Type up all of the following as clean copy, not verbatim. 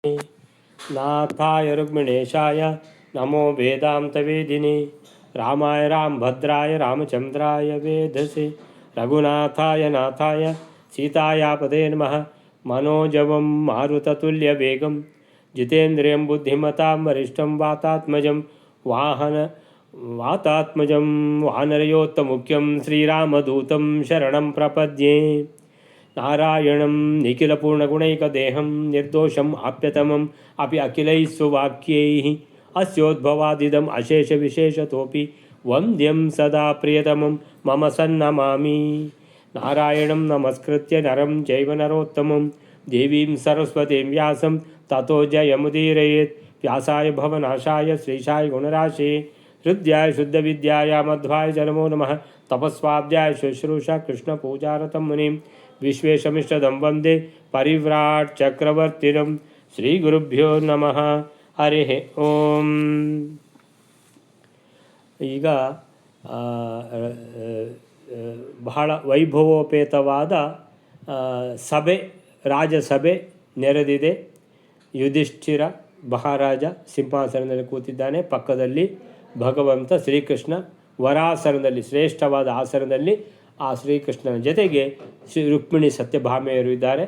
नाथाय रुक्मिणेशाय नमो वेदान्तवेदिने रामाय रामभद्राय रामचन्द्राय वेधसे रघुनाथाय नाथाय सीतायापदे नमः। मनोजवं मारुततुल्यवेगं जितेन्द्रियं बुद्धिमतां वरिष्ठं वातात्मजं वानरयोत्तमुख्यं श्रीरामदूतं शरणं प्रपद्ये। नारायणं निखिलपूर्णगुणैकदेहं निर्दोषम् आप्यतमम् अपि अखिलैः सुवाक्यैः अस्योद्भवादिदम् अशेषविशेषतोऽपि वन्द्यं सदा प्रियतमं मम सन्नमामि। नारायणं नमस्कृत्य नरं चैव नरोत्तमं देवीं सरस्वतीं व्यासं ततो जयमुदीरयेत्। व्यासाय भवनाशाय श्रीशाय गुणराशे हृद्याय शुद्धविद्याय मध्वाय च नमो नमः। तपस्वाध्याय शुश्रूषा कृष्णपूजारतं मुनिं विश्वेशमिष्टदं वन्दे परिव्राट् चक्रवर्तिनं। श्रीगुरुभ्यो नमः। हरिः ಓಂ. ಈಗ ಬಹಳ ವೈಭವೋಪೇತವಾದ ಸಭೆ, ರಾಜಸಭೆ ನೆರೆದಿದೆ. ಯುಧಿಷ್ಠಿರ ಮಹಾರಾಜ ಸಿಂಹಾಸನದಲ್ಲಿ ಕೂತಿದ್ದಾನೆ. ಪಕ್ಕದಲ್ಲಿ ಭಗವಂತ ಶ್ರೀಕೃಷ್ಣ ವರಾಸನದಲ್ಲಿ, ಶ್ರೇಷ್ಠವಾದ ಆಸನದಲ್ಲಿ ಆ ಶ್ರೀಕೃಷ್ಣನ ಜೊತೆಗೆ ರುಕ್ಮಿಣಿ ಸತ್ಯಭಾಮೆಯರು ಇದ್ದಾರೆ.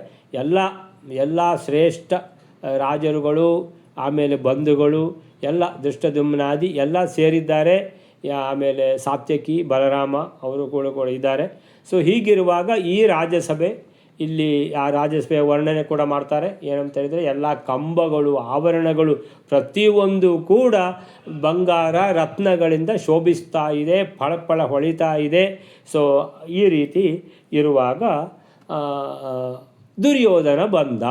ಎಲ್ಲ ಶ್ರೇಷ್ಠ ರಾಜರುಗಳು, ಆಮೇಲೆ ಬಂಧುಗಳು ಎಲ್ಲ, ದೃಷ್ಟದ್ಯುಮ್ನಾದಿ ಎಲ್ಲ ಸೇರಿದ್ದಾರೆ. ಆಮೇಲೆ ಸಾತ್ಯಕಿ, ಬಲರಾಮ ಅವರು ಕೂಡ ಇದ್ದಾರೆ. ಸೊ ಹೀಗಿರುವಾಗ ಈ ರಾಜಸಭೆ, ಇಲ್ಲಿ ಆ ರಾಜಸಭೆಯ ವರ್ಣನೆ ಕೂಡ ಮಾಡ್ತಾರೆ. ಏನಂತ ಹೇಳಿದರೆ, ಎಲ್ಲ ಕಂಬಗಳು, ಆವರಣಗಳು ಪ್ರತಿಯೊಂದು ಕೂಡ ಬಂಗಾರ ರತ್ನಗಳಿಂದ ಶೋಭಿಸ್ತಾ ಇದೆ, ಫಳಫಳ ಹೊಳಿತಾ ಇದೆ. ಸೊ ಈ ರೀತಿ ಇರುವಾಗ ದುರ್ಯೋಧನ ಬಂದ.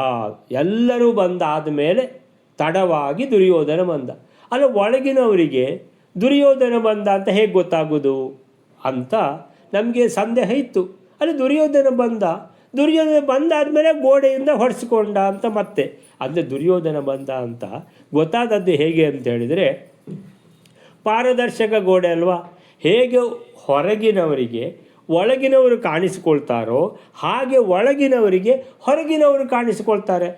ಎಲ್ಲರೂ ಬಂದಾದ ಮೇಲೆ ತಡವಾಗಿ ದುರ್ಯೋಧನ ಬಂದ. ಅಲ್ಲ, ಒಳಗಿನವರಿಗೆ ದುರ್ಯೋಧನ ಬಂದ ಅಂತ ಹೇಗೆ ಗೊತ್ತಾಗೋದು ಅಂತ ನಮಗೆ ಸಂದೇಹ ಇತ್ತು. ಅಲ್ಲಿ ದುರ್ಯೋಧನ ಬಂದಾದಮೇಲೆ ಗೋಡೆಯಿಂದ ಹೊಡೆಸಿಕೊಂಡ ಅಂತ ಮತ್ತೆ. ಅಂದರೆ ದುರ್ಯೋಧನ ಬಂದ ಅಂತ ಗೊತ್ತಾದದ್ದು ಹೇಗೆ ಅಂತ ಹೇಳಿದರೆ, ಪಾರದರ್ಶಕ ಗೋಡೆ ಅಲ್ವಾ. ಹೇಗೆ ಹೊರಗಿನವರಿಗೆ ಒಳಗಿನವರು ಕಾಣಿಸಿಕೊಳ್ತಾರೋ ಹಾಗೆ ಒಳಗಿನವರಿಗೆ ಹೊರಗಿನವರು ಕಾಣಿಸಿಕೊಳ್ತಾರೆ.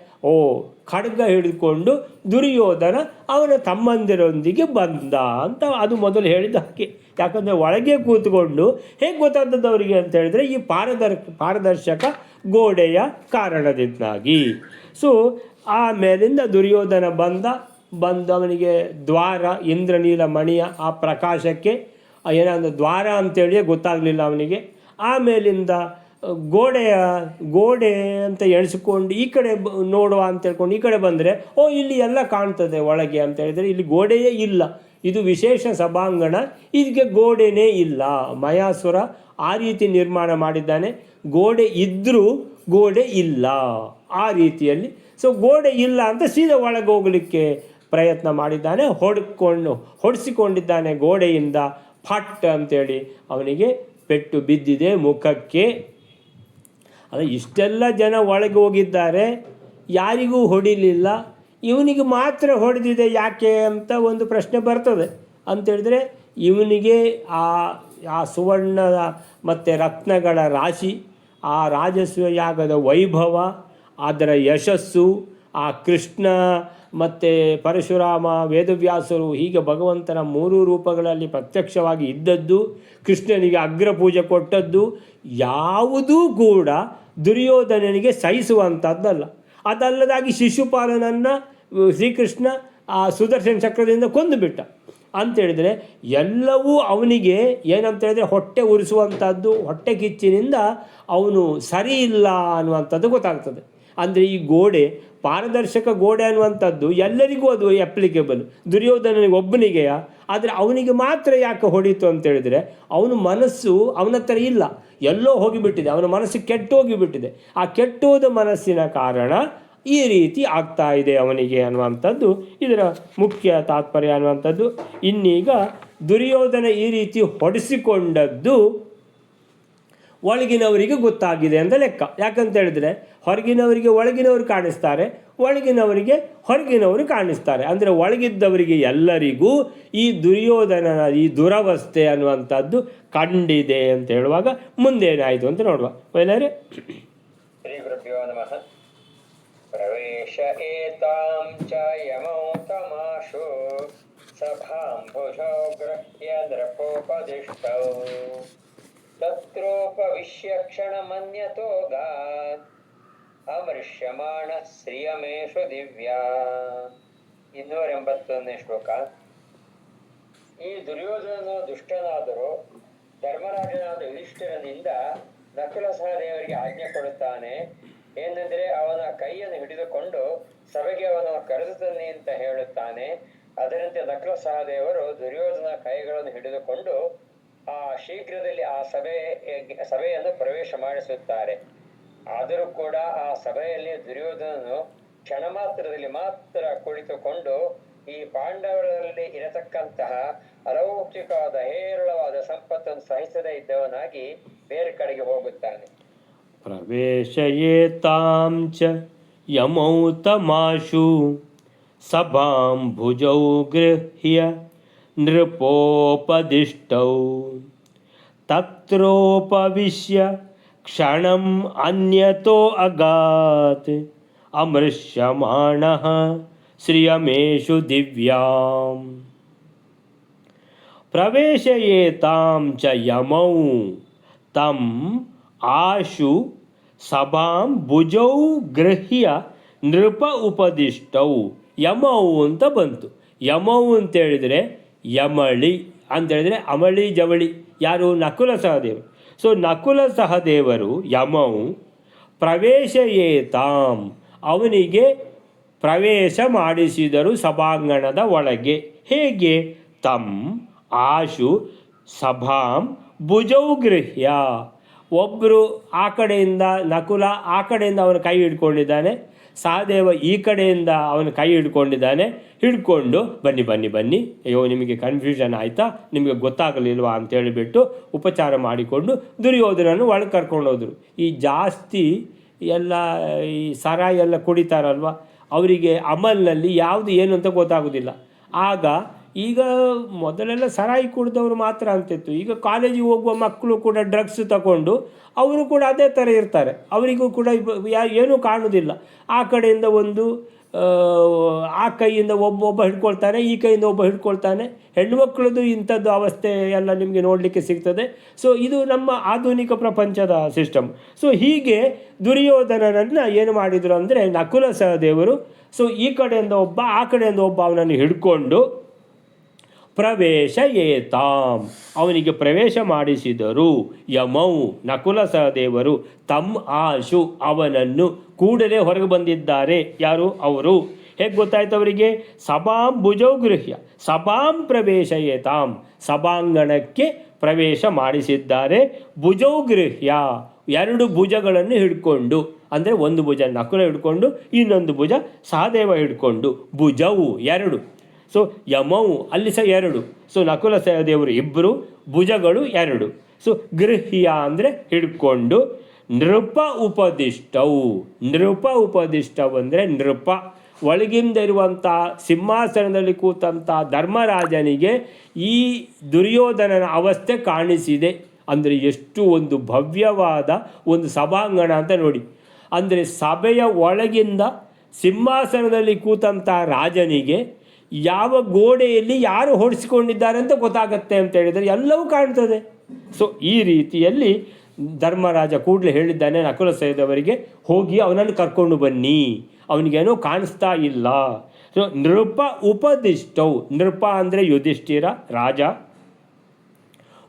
ಖಡ್ಗ ಹಿಡಿದುಕೊಂಡು ದುರ್ಯೋಧನ ಅವನ ತಮ್ಮಂದಿರೊಂದಿಗೆ ಬಂದ ಅಂತ ಅದು ಮೊದಲು ಹೇಳಿದ ಹಾಗೆ. ಯಾಕಂದರೆ ಒಳಗೆ ಕೂತ್ಕೊಂಡು ಹೇಗೆ ಗೊತ್ತಾದದ್ದು ಅವರಿಗೆ ಅಂತ ಹೇಳಿದರೆ, ಈ ಪಾರದರ್ಶಕ ಗೋಡೆಯ ಕಾರಣದಿಂದಾಗಿ. ಸೊ ಆಮೇಲಿಂದ ದುರ್ಯೋಧನ ಬಂದವನಿಗೆ ದ್ವಾರ, ಇಂದ್ರನೀಲ ಮಣಿಯ ಆ ಪ್ರಕಾಶಕ್ಕೆ ಏನಂದ್ರೆ ದ್ವಾರ ಅಂತೇಳಿಯೇ ಗೊತ್ತಾಗಲಿಲ್ಲ ಅವನಿಗೆ. ಆಮೇಲಿಂದ ಗೋಡೆ ಅಂತ ಎಣಿಸ್ಕೊಂಡು ಈ ಕಡೆ ನೋಡುವ ಅಂತ ಹೇಳ್ಕೊಂಡು ಈ ಕಡೆ ಬಂದರೆ, ಇಲ್ಲಿ ಎಲ್ಲ ಕಾಣ್ತದೆ ಒಳಗೆ ಅಂತ ಹೇಳಿದರೆ, ಇಲ್ಲಿ ಗೋಡೆಯೇ ಇಲ್ಲ. ಇದು ವಿಶೇಷ ಸಭಾಂಗಣ, ಇದಕ್ಕೆ ಗೋಡೆನೇ ಇಲ್ಲ. ಮಯಾಸುರ ಆ ರೀತಿ ನಿರ್ಮಾಣ ಮಾಡಿದ್ದಾನೆ. ಗೋಡೆ ಇದ್ದರೂ ಗೋಡೆ ಇಲ್ಲ ಆ ರೀತಿಯಲ್ಲಿ. ಸೊ ಗೋಡೆ ಇಲ್ಲ ಅಂತ ಸೀದಾ ಒಳಗೆ ಹೋಗಲಿಕ್ಕೆ ಪ್ರಯತ್ನ ಮಾಡಿದ್ದಾನೆ. ಹೊಡೆಸಿಕೊಂಡಿದ್ದಾನೆ ಗೋಡೆಯಿಂದ. ಫಟ್ ಅಂತೇಳಿ ಅವನಿಗೆ ಪೆಟ್ಟು ಬಿದ್ದಿದೆ ಮುಖಕ್ಕೆ. ಅಲ್ಲ, ಇಷ್ಟೆಲ್ಲ ಜನ ಒಳಗೆ ಹೋಗಿದ್ದಾರೆ, ಯಾರಿಗೂ ಹೊಡಿಲಿಲ್ಲ, ಇವನಿಗೆ ಮಾತ್ರ ಹೊಡೆದಿದೆ ಯಾಕೆ ಅಂತ ಒಂದು ಪ್ರಶ್ನೆ ಬರ್ತದೆ. ಅಂತೇಳಿದರೆ, ಇವನಿಗೆ ಆ ಸುವರ್ಣದ ಮತ್ತು ರತ್ನಗಳ ರಾಶಿ, ಆ ರಾಜಸ್ವ ಯಾಗದ ವೈಭವ, ಅದರ ಯಶಸ್ಸು, ಆ ಕೃಷ್ಣ ಮತ್ತು ಪರಶುರಾಮ, ವೇದವ್ಯಾಸರು ಹೀಗೆ ಭಗವಂತನ 3 ರೂಪಗಳಲ್ಲಿ ಪ್ರತ್ಯಕ್ಷವಾಗಿ ಇದ್ದದ್ದು, ಕೃಷ್ಣನಿಗೆ ಅಗ್ರಪೂಜೆ ಕೊಟ್ಟದ್ದು ಯಾವುದೂ ಕೂಡ ದುರ್ಯೋಧನನಿಗೆ ಸಹಿಸುವಂಥದ್ದಲ್ಲ. ಅದಲ್ಲದಾಗಿ ಶಿಶುಪಾಲನನ್ನು ಶ್ರೀಕೃಷ್ಣ ಆ ಸುದರ್ಶನ ಚಕ್ರದಿಂದ ಕೊಂದುಬಿಟ್ಟ. ಅಂಥೇಳಿದರೆ ಎಲ್ಲವೂ ಅವನಿಗೆ ಏನಂತ ಹೇಳಿದರೆ ಹೊಟ್ಟೆ ಉರಿಸುವಂಥದ್ದು, ಹೊಟ್ಟೆ ಕಿಚ್ಚಿನಿಂದ ಅವನು ಸರಿ ಇಲ್ಲ ಅನ್ನುವಂಥದ್ದು ಗೊತ್ತಾಗ್ತದೆ. ಅಂದರೆ ಈ ಗೋಡೆ, ಪಾರದರ್ಶಕ ಗೋಡೆ ಅನ್ನುವಂಥದ್ದು ಎಲ್ಲರಿಗೂ ಅದು ಅಪ್ಲಿಕೇಬಲ್. ದುರ್ಯೋಧನನಿಗೆ ಒಬ್ಬನಿಗೆಯ, ಆದರೆ ಅವನಿಗೆ ಮಾತ್ರ ಯಾಕೆ ಹೊಡೀತು ಅಂತೇಳಿದರೆ, ಅವನ ಮನಸ್ಸು ಅವನ ಹತ್ರ ಇಲ್ಲ, ಎಲ್ಲೋ ಹೋಗಿಬಿಟ್ಟಿದೆ, ಅವನ ಮನಸ್ಸು ಕೆಟ್ಟೋಗಿಬಿಟ್ಟಿದೆ. ಆ ಕೆಟ್ಟೋದ ಮನಸ್ಸಿನ ಕಾರಣ ಈ ರೀತಿ ಆಗ್ತಾ ಇದೆ ಅವನಿಗೆ ಅನ್ನುವಂಥದ್ದು ಇದರ ಮುಖ್ಯ ತಾತ್ಪರ್ಯ ಅನ್ನುವಂಥದ್ದು. ಇನ್ನೀಗ ದುರ್ಯೋಧನ ಈ ರೀತಿ ಹೊಡೆಸಿಕೊಂಡದ್ದು ಒಳಗಿನವರಿಗೆ ಗೊತ್ತಾಗಿದೆ ಅಂತ ಲೆಕ್ಕ. ಯಾಕಂತ ಹೇಳಿದರೆ, ಹೊರಗಿನವರಿಗೆ ಒಳಗಿನವರು ಕಾಣಿಸ್ತಾರೆ, ಒಳಗಿನವರಿಗೆ ಹೊರಗಿನವರು ಕಾಣಿಸ್ತಾರೆ. ಅಂದರೆ ಒಳಗಿದ್ದವರಿಗೆ ಎಲ್ಲರಿಗೂ ಈ ದುರ್ಯೋಧನನ ಈ ದುರವಸ್ಥೆ ಅನ್ನುವಂಥದ್ದು ಕಂಡಿದೆ ಅಂತ ಹೇಳುವಾಗ ಮುಂದೇನಾಯಿತು ಅಂತ ನೋಡುವ. ಎಲ್ಲರೇ ಶ್ರೀ ಗುರುಭ್ಯೋ ನಮಃ. ಪ್ರವೇಶ ಏತಾಂ ಚ ಯಮೌ ತಮಾಶು ಸಭಾಂಭುಜೌ ಗೃಹ್ಯ ನೃಪೋಪದಿಷ್ಟೌ ತತ್ರೋಪವಿಶ್ಯ ಕ್ಷಣಮನ್ಯತೋ ಗಾತ್ ಅಮೃಷ್ಯಮಾಣ ಶ್ರಿಯಮೇಷು ದಿವ್ಯಾ. 281ನೇ ಶ್ಲೋಕ. ಈ ದುರ್ಯೋಧನ ದುಷ್ಟನಾದರೂ ಧರ್ಮರಾಜನಾದ ಯುಧಿಷ್ಠಿರನಿಂದ ನಕುಲ ಸಹದೇವರಿಗೆ ಆಜ್ಞೆ ಕೊಡುತ್ತಾನೆ. ಏನೆಂದರೆ ಅವನ ಕೈಯನ್ನು ಹಿಡಿದುಕೊಂಡು ಸಭೆಗೆ ಅವನ ಕರೆದು ತನ್ನಿ ಅಂತ ಹೇಳುತ್ತಾನೆ. ಅದರಂತೆ ನಕುಲ ಸಹದೇವರು ದುರ್ಯೋಧನ ಕೈಗಳನ್ನು ಹಿಡಿದುಕೊಂಡು ಶೀಘ್ರದಲ್ಲಿ ಆ ಸಭೆಯನ್ನು ಪ್ರವೇಶ ಮಾಡಿಸುತ್ತಾರೆ. ಆದರೂ ಕೂಡ ಆ ಸಭೆಯಲ್ಲಿ ದುರ್ಯೋಧನನು ಕ್ಷಣ ಮಾತ್ರದಲ್ಲಿ ಮಾತ್ರ ಕುಳಿತುಕೊಂಡು ಈ ಪಾಂಡವರಲ್ಲಿ ಇರತಕ್ಕಂತಹ ಅಲೌಕಿಕವಾದ ಹೇರಳವಾದ ಸಂಪತ್ತನ್ನು ಸಹಿಸದೇ ಇದ್ದವನಾಗಿ ಬೇರೆ ಕಡೆಗೆ ಹೋಗುತ್ತಾನೆ. ಪ್ರವೇಶಯೇತಾಂ ಚ ಯಮೌ ತಮಾಶು ಸಭಾಂ ಭುಜೌ ಗೃಹ್ಯ ನೃಪೋಪದಿಷ್ಟೌ ತತ್ರೋಪವಿಶ್ಯ ಕ್ಷಣಂ ಅನ್ಯತೋ ಅಗಾತ್ ಅಮೃಷ್ಯಮಾಣಃ ಶ್ರಿಯಮೇಷು ದಿವ್ಯಾಂ. ಪ್ರವೇಶಯೇತಾಂ ಚ ಯಮೌ ತಂ ಆಶು ಸಭಾಂ ಭುಜೌ ಗೃಹ್ಯ ನೃಪ ಉಪದಿಷ್ಟೌ. ಯಮೌ ಅಂತ ಬಂತು. ಯಮೌ ಅಂತೇಳಿದರೆ ಯಮಳಿ ಅಂತೇಳಿದರೆ ಅಮಳಿ ಜವಳಿ. ಯಾರು? ನಕುಲ ಸಹದೇವರು. ಸೊ ನಕುಲ ಸಹದೇವರು ಯಮೌ ಪ್ರವೇಶಯೇತಾಂ ಅವನಿಗೆ ಪ್ರವೇಶ ಮಾಡಿಸಿದರು ಸಭಾಂಗಣದ ಒಳಗೆ. ಹೇಗೆ? ತಂ ಆಶು ಸಭಾಂ ಭುಜೌ ಗೃಹ್ಯ. ಒಬ್ಬರು ಆ ಕಡೆಯಿಂದ ನಕುಲ ಆ ಕಡೆಯಿಂದ ಅವನ ಕೈ ಹಿಡ್ಕೊಂಡಿದ್ದಾನೆ, ಸಹದೇವ ಈ ಕಡೆಯಿಂದ ಅವನ ಕೈ ಹಿಡ್ಕೊಂಡಿದ್ದಾನೆ. ಹಿಡ್ಕೊಂಡು ಬನ್ನಿ ಬನ್ನಿ ಬನ್ನಿ, ಅಯ್ಯೋ ನಿಮಗೆ ಕನ್ಫ್ಯೂಷನ್ ಆಯಿತಾ, ನಿಮಗೆ ಗೊತ್ತಾಗಲಿಲ್ವಾ ಅಂತೇಳಿಬಿಟ್ಟು ಉಪಚಾರ ಮಾಡಿಕೊಂಡು ದುರ್ಯೋಧನನ್ನು ಒಳಗೆ ಕರ್ಕೊಂಡೋದ್ರು. ಈ ಜಾಸ್ತಿ ಎಲ್ಲ ಈ ಸರಾಯಿ ಎಲ್ಲ ಕುಡಿತಾರಲ್ವ, ಅವರಿಗೆ ಅಮಲ್ನಲ್ಲಿ ಯಾವುದು ಏನು ಅಂತ ಗೊತ್ತಾಗೋದಿಲ್ಲ. ಈಗ ಮೊದಲೆಲ್ಲ ಸರಾಯಿ ಕುಡಿದವರು ಮಾತ್ರ ಅಂತಿತ್ತು. ಈಗ ಕಾಲೇಜಿಗೆ ಹೋಗುವ ಮಕ್ಕಳು ಕೂಡ ಡ್ರಗ್ಸ್ ತಗೊಂಡು ಅವರು ಕೂಡ ಅದೇ ಥರ ಇರ್ತಾರೆ. ಅವರಿಗೂ ಕೂಡ ಏನೂ ಕಾಣೋದಿಲ್ಲ. ಆ ಕಡೆಯಿಂದ ಒಂದು ಆ ಕೈಯಿಂದ ಒಬ್ಬ ಹಿಡ್ಕೊಳ್ತಾನೆ, ಈ ಕೈಯಿಂದ ಒಬ್ಬ ಹಿಡ್ಕೊಳ್ತಾನೆ. ಹೆಣ್ಣುಮಕ್ಕಳದು ಇಂಥದ್ದು ಅವಸ್ಥೆ ಎಲ್ಲ ನಿಮಗೆ ನೋಡಲಿಕ್ಕೆ ಸಿಗ್ತದೆ. ಸೊ ಇದು ನಮ್ಮ ಆಧುನಿಕ ಪ್ರಪಂಚದ ಸಿಸ್ಟಮ್. ಸೊ ಹೀಗೆ ದುರ್ಯೋಧನನನ್ನು ಏನು ಮಾಡಿದರು ಅಂದರೆ ನಕುಲ ಸಹದೇವರು ಸೊ ಈ ಕಡೆಯಿಂದ ಒಬ್ಬ ಆ ಕಡೆಯಿಂದ ಒಬ್ಬ ಅವನನ್ನು ಹಿಡ್ಕೊಂಡು ಪ್ರವೇಶ ಏತಾಂ ಅವನಿಗೆ ಪ್ರವೇಶ ಮಾಡಿಸಿದರು. ಯಮೌ ನಕುಲ ಸಹದೇವರು ತಮ್ ಆಶು ಅವನನ್ನು ಕೂಡಲೇ ಹೊರಗೆ ಬಂದಿದ್ದಾರೆ. ಯಾರು? ಅವರು. ಹೇಗೆ ಗೊತ್ತಾಯ್ತು ಅವರಿಗೆ? ಸಭಾಂ ಭುಜೌ ಗೃಹ್ಯ ಸಭಾಂ ಪ್ರವೇಶ ಏತಾಂ ಸಭಾಂಗಣಕ್ಕೆ ಪ್ರವೇಶ ಮಾಡಿಸಿದ್ದಾರೆ. ಭುಜೌ ಗೃಹ್ಯ ಎರಡು ಭುಜಗಳನ್ನು ಹಿಡ್ಕೊಂಡು, ಅಂದರೆ ಒಂದು ಭುಜ ನಕುಲ ಹಿಡ್ಕೊಂಡು ಇನ್ನೊಂದು ಭುಜ ಸಹದೇವ ಹಿಡ್ಕೊಂಡು, ಭುಜವು ಎರಡು. ಸೊ ಯಮೌ ಅಲ್ಲಿ ಸಹ ಎರಡು. ಸೊ ನಕುಲ ಸಹದೇವರು ಇಬ್ಬರು, ಭುಜಗಳು ಎರಡು. ಸೊ ಗೃಹ್ಯ ಅಂದರೆ ಹಿಡ್ಕೊಂಡು. ನೃಪ ಉಪದಿಷ್ಟವು. ನೃಪ ಉಪದಿಷ್ಟವು ಅಂದರೆ ನೃಪ ಒಳಗಿಂದ ಇರುವಂಥ ಸಿಂಹಾಸನದಲ್ಲಿ ಕೂತಂಥ ಧರ್ಮರಾಜನಿಗೆ ಈ ದುರ್ಯೋಧನನ ಅವಸ್ಥೆ ಕಾಣಿಸಿದೆ. ಅಂದರೆ ಎಷ್ಟು ಒಂದು ಭವ್ಯವಾದ ಒಂದು ಸಭಾಂಗಣ ಅಂತ ನೋಡಿ. ಅಂದರೆ ಸಭೆಯ ಒಳಗಿಂದ ಸಿಂಹಾಸನದಲ್ಲಿ ಕೂತಂಥ ರಾಜನಿಗೆ ಯಾವ ಗೋಡೆಯಲ್ಲಿ ಯಾರು ಹೊಡೆಸಿಕೊಂಡಿದ್ದಾರೆ ಅಂತ ಗೊತ್ತಾಗತ್ತೆ ಅಂತ ಹೇಳಿದರೆ ಎಲ್ಲವೂ ಕಾಣ್ತದೆ. ಸೊ ಈ ರೀತಿಯಲ್ಲಿ ಧರ್ಮರಾಜ ಕೂಡಲೇ ಹೇಳಿದ್ದಾನೆ ನಕುಲ ಸಹದೇವರಿಗೆ, ಹೋಗಿ ಅವನನ್ನು ಕರ್ಕೊಂಡು ಬನ್ನಿ, ಅವನಿಗೇನೋ ಕಾಣಿಸ್ತಾ ಇಲ್ಲ. ಸೊ ನೃಪ ಉಪದಿಷ್ಟವು. ನೃಪ ಅಂದರೆ ಯುಧಿಷ್ಠಿರ ರಾಜ.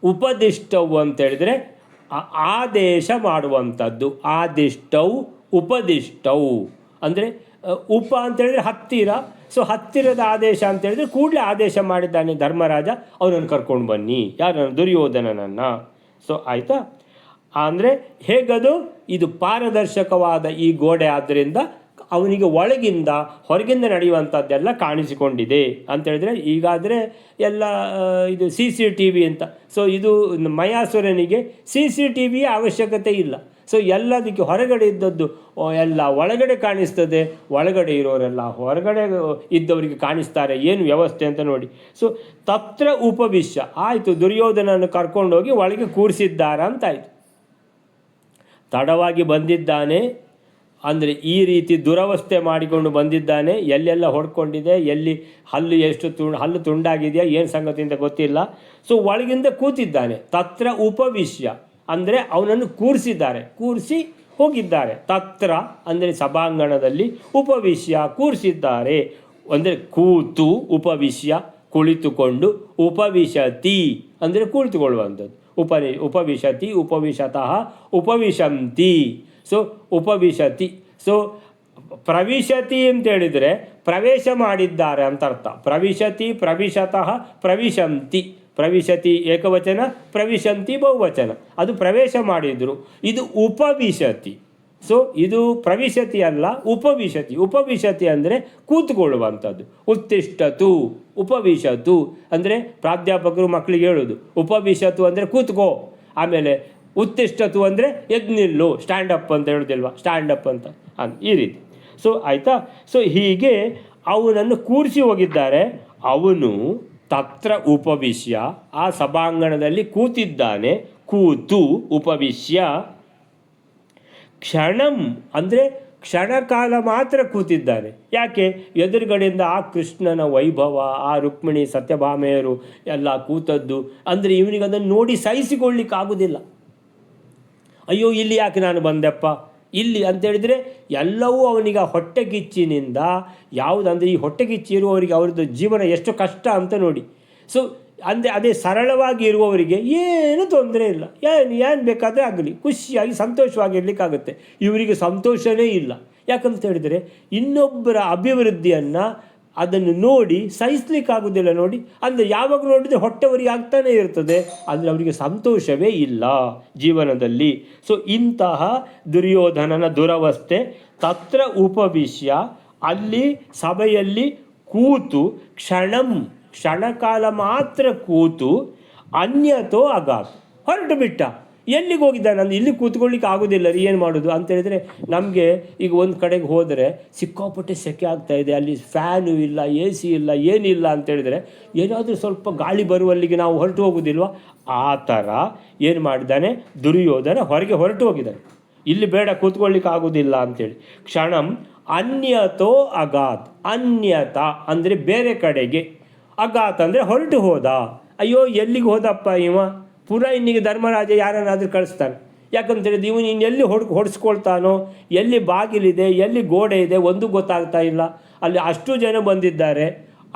ಉಪದಿಷ್ಟವು ಅಂತೇಳಿದರೆ ಆದೇಶ ಮಾಡುವಂಥದ್ದು. ಆದಿಷ್ಟವು ಉಪದಿಷ್ಟವು ಅಂದರೆ ಉಪ ಅಂತೇಳಿದರೆ ಹತ್ತಿರ. ಸೊ ಹತ್ತಿರದ ಆದೇಶ ಅಂತೇಳಿದರೆ ಕೂಡಲೇ ಆದೇಶ ಮಾಡಿದ್ದಾನೆ ಧರ್ಮರಾಜ, ಅವನನ್ನು ಕರ್ಕೊಂಡು ಬನ್ನಿ. ಯಾರನ್ನು? ದುರ್ಯೋಧನನನ್ನು. ಸೊ ಆಯಿತಾ? ಅಂದರೆ ಹೇಗದು? ಇದು ಪಾರದರ್ಶಕವಾದ ಈ ಗೋಡೆ ಆದ್ದರಿಂದ ಅವನಿಗೆ ಒಳಗಿಂದ ಹೊರಗಿಂದ ನಡೆಯುವಂಥದ್ದೆಲ್ಲ ಕಾಣಿಸಿಕೊಂಡಿದೆ ಅಂತೇಳಿದರೆ, ಈಗಾದರೆ ಎಲ್ಲ ಇದು CCTV ಅಂತ. ಸೊ ಇದು ಮಯಾಸುರನಿಗೆ CCTV ಅವಶ್ಯಕತೆ ಇಲ್ಲ. ಸೊ ಎಲ್ಲದಕ್ಕೆ ಹೊರಗಡೆ ಇದ್ದದ್ದು ಎಲ್ಲ ಒಳಗಡೆ ಕಾಣಿಸ್ತದೆ, ಒಳಗಡೆ ಇರೋರೆಲ್ಲ ಹೊರಗಡೆ ಇದ್ದವರಿಗೆ ಕಾಣಿಸ್ತಾರೆ. ಏನು ವ್ಯವಸ್ಥೆ ಅಂತ ನೋಡಿ. ಸೊ ತತ್ರ ಉಪವಿಶ್ಯ ಆಯಿತು, ದುರ್ಯೋಧನನ್ನು ಕರ್ಕೊಂಡೋಗಿ ಒಳಗೆ ಕೂರಿಸಿದ್ದಾರ ಅಂತಾಯಿತು. ತಡವಾಗಿ ಬಂದಿದ್ದಾನೆ, ಅಂದರೆ ಈ ರೀತಿ ದುರವಸ್ಥೆ ಮಾಡಿಕೊಂಡು ಬಂದಿದ್ದಾನೆ. ಎಲ್ಲೆಲ್ಲ ಹೊಡ್ಕೊಂಡಿದೆ, ಎಲ್ಲಿ ಹಲ್ಲು ಎಷ್ಟು ಹಲ್ಲು ತುಂಡಾಗಿದೆಯಾ ಏನು ಸಂಗತಿ ಅಂತ ಗೊತ್ತಿಲ್ಲ. ಸೊ ಒಳಗಿಂದ ಕೂತಿದ್ದಾನೆ. ತತ್ರ ಉಪವಿಶ್ಯ ಅಂದರೆ ಅವನನ್ನು ಕೂರಿಸಿ ಹೋಗಿದ್ದಾರೆ. ತತ್ರ ಅಂದರೆ ಸಭಾಂಗಣದಲ್ಲಿ, ಉಪವಿಶ್ಯ ಕೂರಿಸಿದ್ದಾರೆ ಅಂದರೆ ಕೂತು, ಉಪವಿಶ್ಯ ಕುಳಿತುಕೊಂಡು, ಉಪವಿಶತಿ ಅಂದರೆ ಕುಳಿತುಕೊಳ್ಳುವಂಥದ್ದು. ಉಪವಿಶತಿ, ಉಪವಿಶತಃ, ಉಪವಿಶಂತಿ. ಸೊ ಉಪವಿಶತಿ. ಸೊ ಪ್ರವಿಶತಿ ಅಂತೇಳಿದರೆ ಪ್ರವೇಶ ಮಾಡಿದ್ದಾರೆ ಅಂತ ಅರ್ಥ. ಪ್ರವಿಶತಿ, ಪ್ರವಿಶತಃ, ಪ್ರವಿಶಂತಿ. ಪ್ರವಿಶತಿ ಏಕವಚನ, ಪ್ರವಿಶಂತಿ ಬಹುವಚನ. ಅದು ಪ್ರವೇಶ ಮಾಡಿದರು. ಇದು ಉಪವಿಶತಿ. ಸೊ ಇದು ಪ್ರವಿಶತಿ ಅಲ್ಲ, ಉಪವಿಶತಿ. ಉಪವಿಶತಿ ಅಂದರೆ ಕೂತ್ಕೊಳ್ಳುವಂಥದ್ದು. ಉತ್ತಿಷ್ಠತು, ಉಪವಿಶತು ಅಂದರೆ ಪ್ರಾಧ್ಯಾಪಕರು ಮಕ್ಕಳಿಗೆ ಹೇಳೋದು. ಉಪವಿಶತು ಅಂದರೆ ಕೂತ್ಕೋ. ಆಮೇಲೆ ಉತ್ತಿಷ್ಠತು ಅಂದರೆ ಎದ್ದು ನಿಲ್ಲು, ಸ್ಟ್ಯಾಂಡಪ್ ಅಂತ ಹೇಳೋದಿಲ್ವ, ಸ್ಟ್ಯಾಂಡಪ್ ಅಂತ ಈ ರೀತಿ. ಸೊ ಆಯಿತಾ. ಸೊ ಹೀಗೆ ಅವನನ್ನು ಕೂರಿಸಿ ಹೋಗಿದ್ದಾರೆ. ಅವನು ತತ್ರ ಉಪವಿಶ್ಯ, ಆ ಸಭಾಂಗಣದಲ್ಲಿ ಕೂತಿದ್ದಾನೆ. ಕೂತು, ಉಪವಿಶ್ಯ, ಕ್ಷಣಂ ಅಂದರೆ ಕ್ಷಣಕಾಲ ಮಾತ್ರ ಕೂತಿದ್ದಾನೆ. ಯಾಕೆ? ಎದುರುಗಡೆಯಿಂದ ಆ ಕೃಷ್ಣನ ವೈಭವ, ಆ ರುಕ್ಮಿಣಿ ಸತ್ಯಭಾಮೆಯರು ಎಲ್ಲ ಕೂತದ್ದು ಅಂದರೆ ಇವನಿಗೆ ಅದನ್ನು ನೋಡಿ ಸಹಿಸಿಕೊಳ್ಳಿಕ್ಕಾಗೋದಿಲ್ಲ. ಅಯ್ಯೋ ಇಲ್ಲಿ ಯಾಕೆ ನಾನು ಬಂದೆಪ್ಪ ಇಲ್ಲಿ ಅಂತೇಳಿದರೆ ಎಲ್ಲವೂ ಅವನಿಗೆ ಹೊಟ್ಟೆ ಕಿಚ್ಚಿನಿಂದ ಯಾವುದಂದರೆ ಈ ಹೊಟ್ಟೆ ಕಿಚ್ಚಿ ಇರುವವರಿಗೆ ಅವ್ರದ್ದು ಜೀವನ ಎಷ್ಟು ಕಷ್ಟ ಅಂತ ನೋಡಿ. ಸೊ ಅಂದರೆ ಅದೇ ಸರಳವಾಗಿ ಇರುವವರಿಗೆ ಏನು ತೊಂದರೆ ಇಲ್ಲ, ಏನು ಬೇಕಾದರೆ ಆಗಲಿ, ಖುಷಿಯಾಗಿ ಸಂತೋಷವಾಗಿರ್ಲಿಕ್ಕಾಗುತ್ತೆ. ಇವರಿಗೆ ಸಂತೋಷವೇ ಇಲ್ಲ. ಯಾಕಂತ ಹೇಳಿದರೆ ಇನ್ನೊಬ್ಬರ ಅಭಿವೃದ್ಧಿಯನ್ನು ಅದನ್ನು ನೋಡಿ ಸಹಿಸ್ಲಿಕ್ಕಾಗೋದಿಲ್ಲ. ನೋಡಿ ಅಂದರೆ ಯಾವಾಗ ನೋಡಿದರೆ ಹೊಟ್ಟೆವರಿಗೆ ಆಗ್ತಾನೇ ಇರ್ತದೆ, ಅಂದರೆ ಅವರಿಗೆ ಸಂತೋಷವೇ ಇಲ್ಲ ಜೀವನದಲ್ಲಿ. ಸೊ ಇಂತಹ ದುರ್ಯೋಧನನ ದುರವಸ್ಥೆ. ತತ್ರ ಉಪವಿಶ್ಯ, ಅಲ್ಲಿ ಸಭೆಯಲ್ಲಿ ಕೂತು, ಕ್ಷಣಕಾಲ ಮಾತ್ರ ಕೂತು, ಅನ್ಯತೋ ಅಗಾತ್ ಹೊರಟು ಬಿಟ್ಟ. ಎಲ್ಲಿಗೆ ಹೋಗಿದ್ದಾನೆ ಅಂದರೆ ಇಲ್ಲಿ ಕೂತ್ಕೊಳ್ಳಿಕ್ಕೆ ಆಗೋದಿಲ್ಲ ರೀ, ಏನು ಮಾಡೋದು ಅಂತೇಳಿದರೆ ನಮಗೆ ಈಗ ಒಂದು ಕಡೆಗೆ ಹೋದರೆ ಸಿಕ್ಕಾಪಟ್ಟೆ ಸೆಕೆ ಆಗ್ತಾಯಿದೆ, ಅಲ್ಲಿ ಫ್ಯಾನು ಇಲ್ಲ, ಎ ಸಿ ಇಲ್ಲ, ಏನಿಲ್ಲ ಅಂತೇಳಿದರೆ ಏನಾದರೂ ಸ್ವಲ್ಪ ಗಾಳಿ ಬರುವಲ್ಲಿಗೆ ನಾವು ಹೊರಟು ಹೋಗೋದಿಲ್ವ? ಆ ಥರ ಏನು ಮಾಡಿದ್ದಾನೆ ದುರ್ಯೋಧನ, ಹೊರಟು ಹೋಗಿದ್ದಾನೆ. ಇಲ್ಲಿ ಬೇಡ, ಕೂತ್ಕೊಳ್ಳಿಕ್ಕೆ ಆಗೋದಿಲ್ಲ ಅಂಥೇಳಿ. ಕ್ಷಣಂ ಅನ್ಯತೋ ಅಗಾತ್. ಅನ್ಯತ ಅಂದರೆ ಬೇರೆ ಕಡೆಗೆ, ಅಗಾತ್ ಅಂದರೆ ಹೊರಟು ಹೋದ. ಅಯ್ಯೋ ಎಲ್ಲಿಗೆ ಹೋದಪ್ಪ ಇವ? ಪುನಃ ಇನ್ನಿಗೆ ಧರ್ಮರಾಜ ಯಾರನ್ನಾದರೂ ಕಳಿಸ್ತಾನೆ. ಯಾಕಂತೇಳಿದ್ರೆ ಇವನು ಇನ್ನೆಲ್ಲಿ ಹೊಡೆಸ್ಕೊಳ್ತಾನೋ, ಎಲ್ಲಿ ಬಾಗಿಲಿದೆ, ಎಲ್ಲಿ ಗೋಡೆ ಇದೆ ಒಂದು ಗೊತ್ತಾಗ್ತಾ ಇಲ್ಲ. ಅಲ್ಲಿ ಅಷ್ಟು ಜನ ಬಂದಿದ್ದಾರೆ,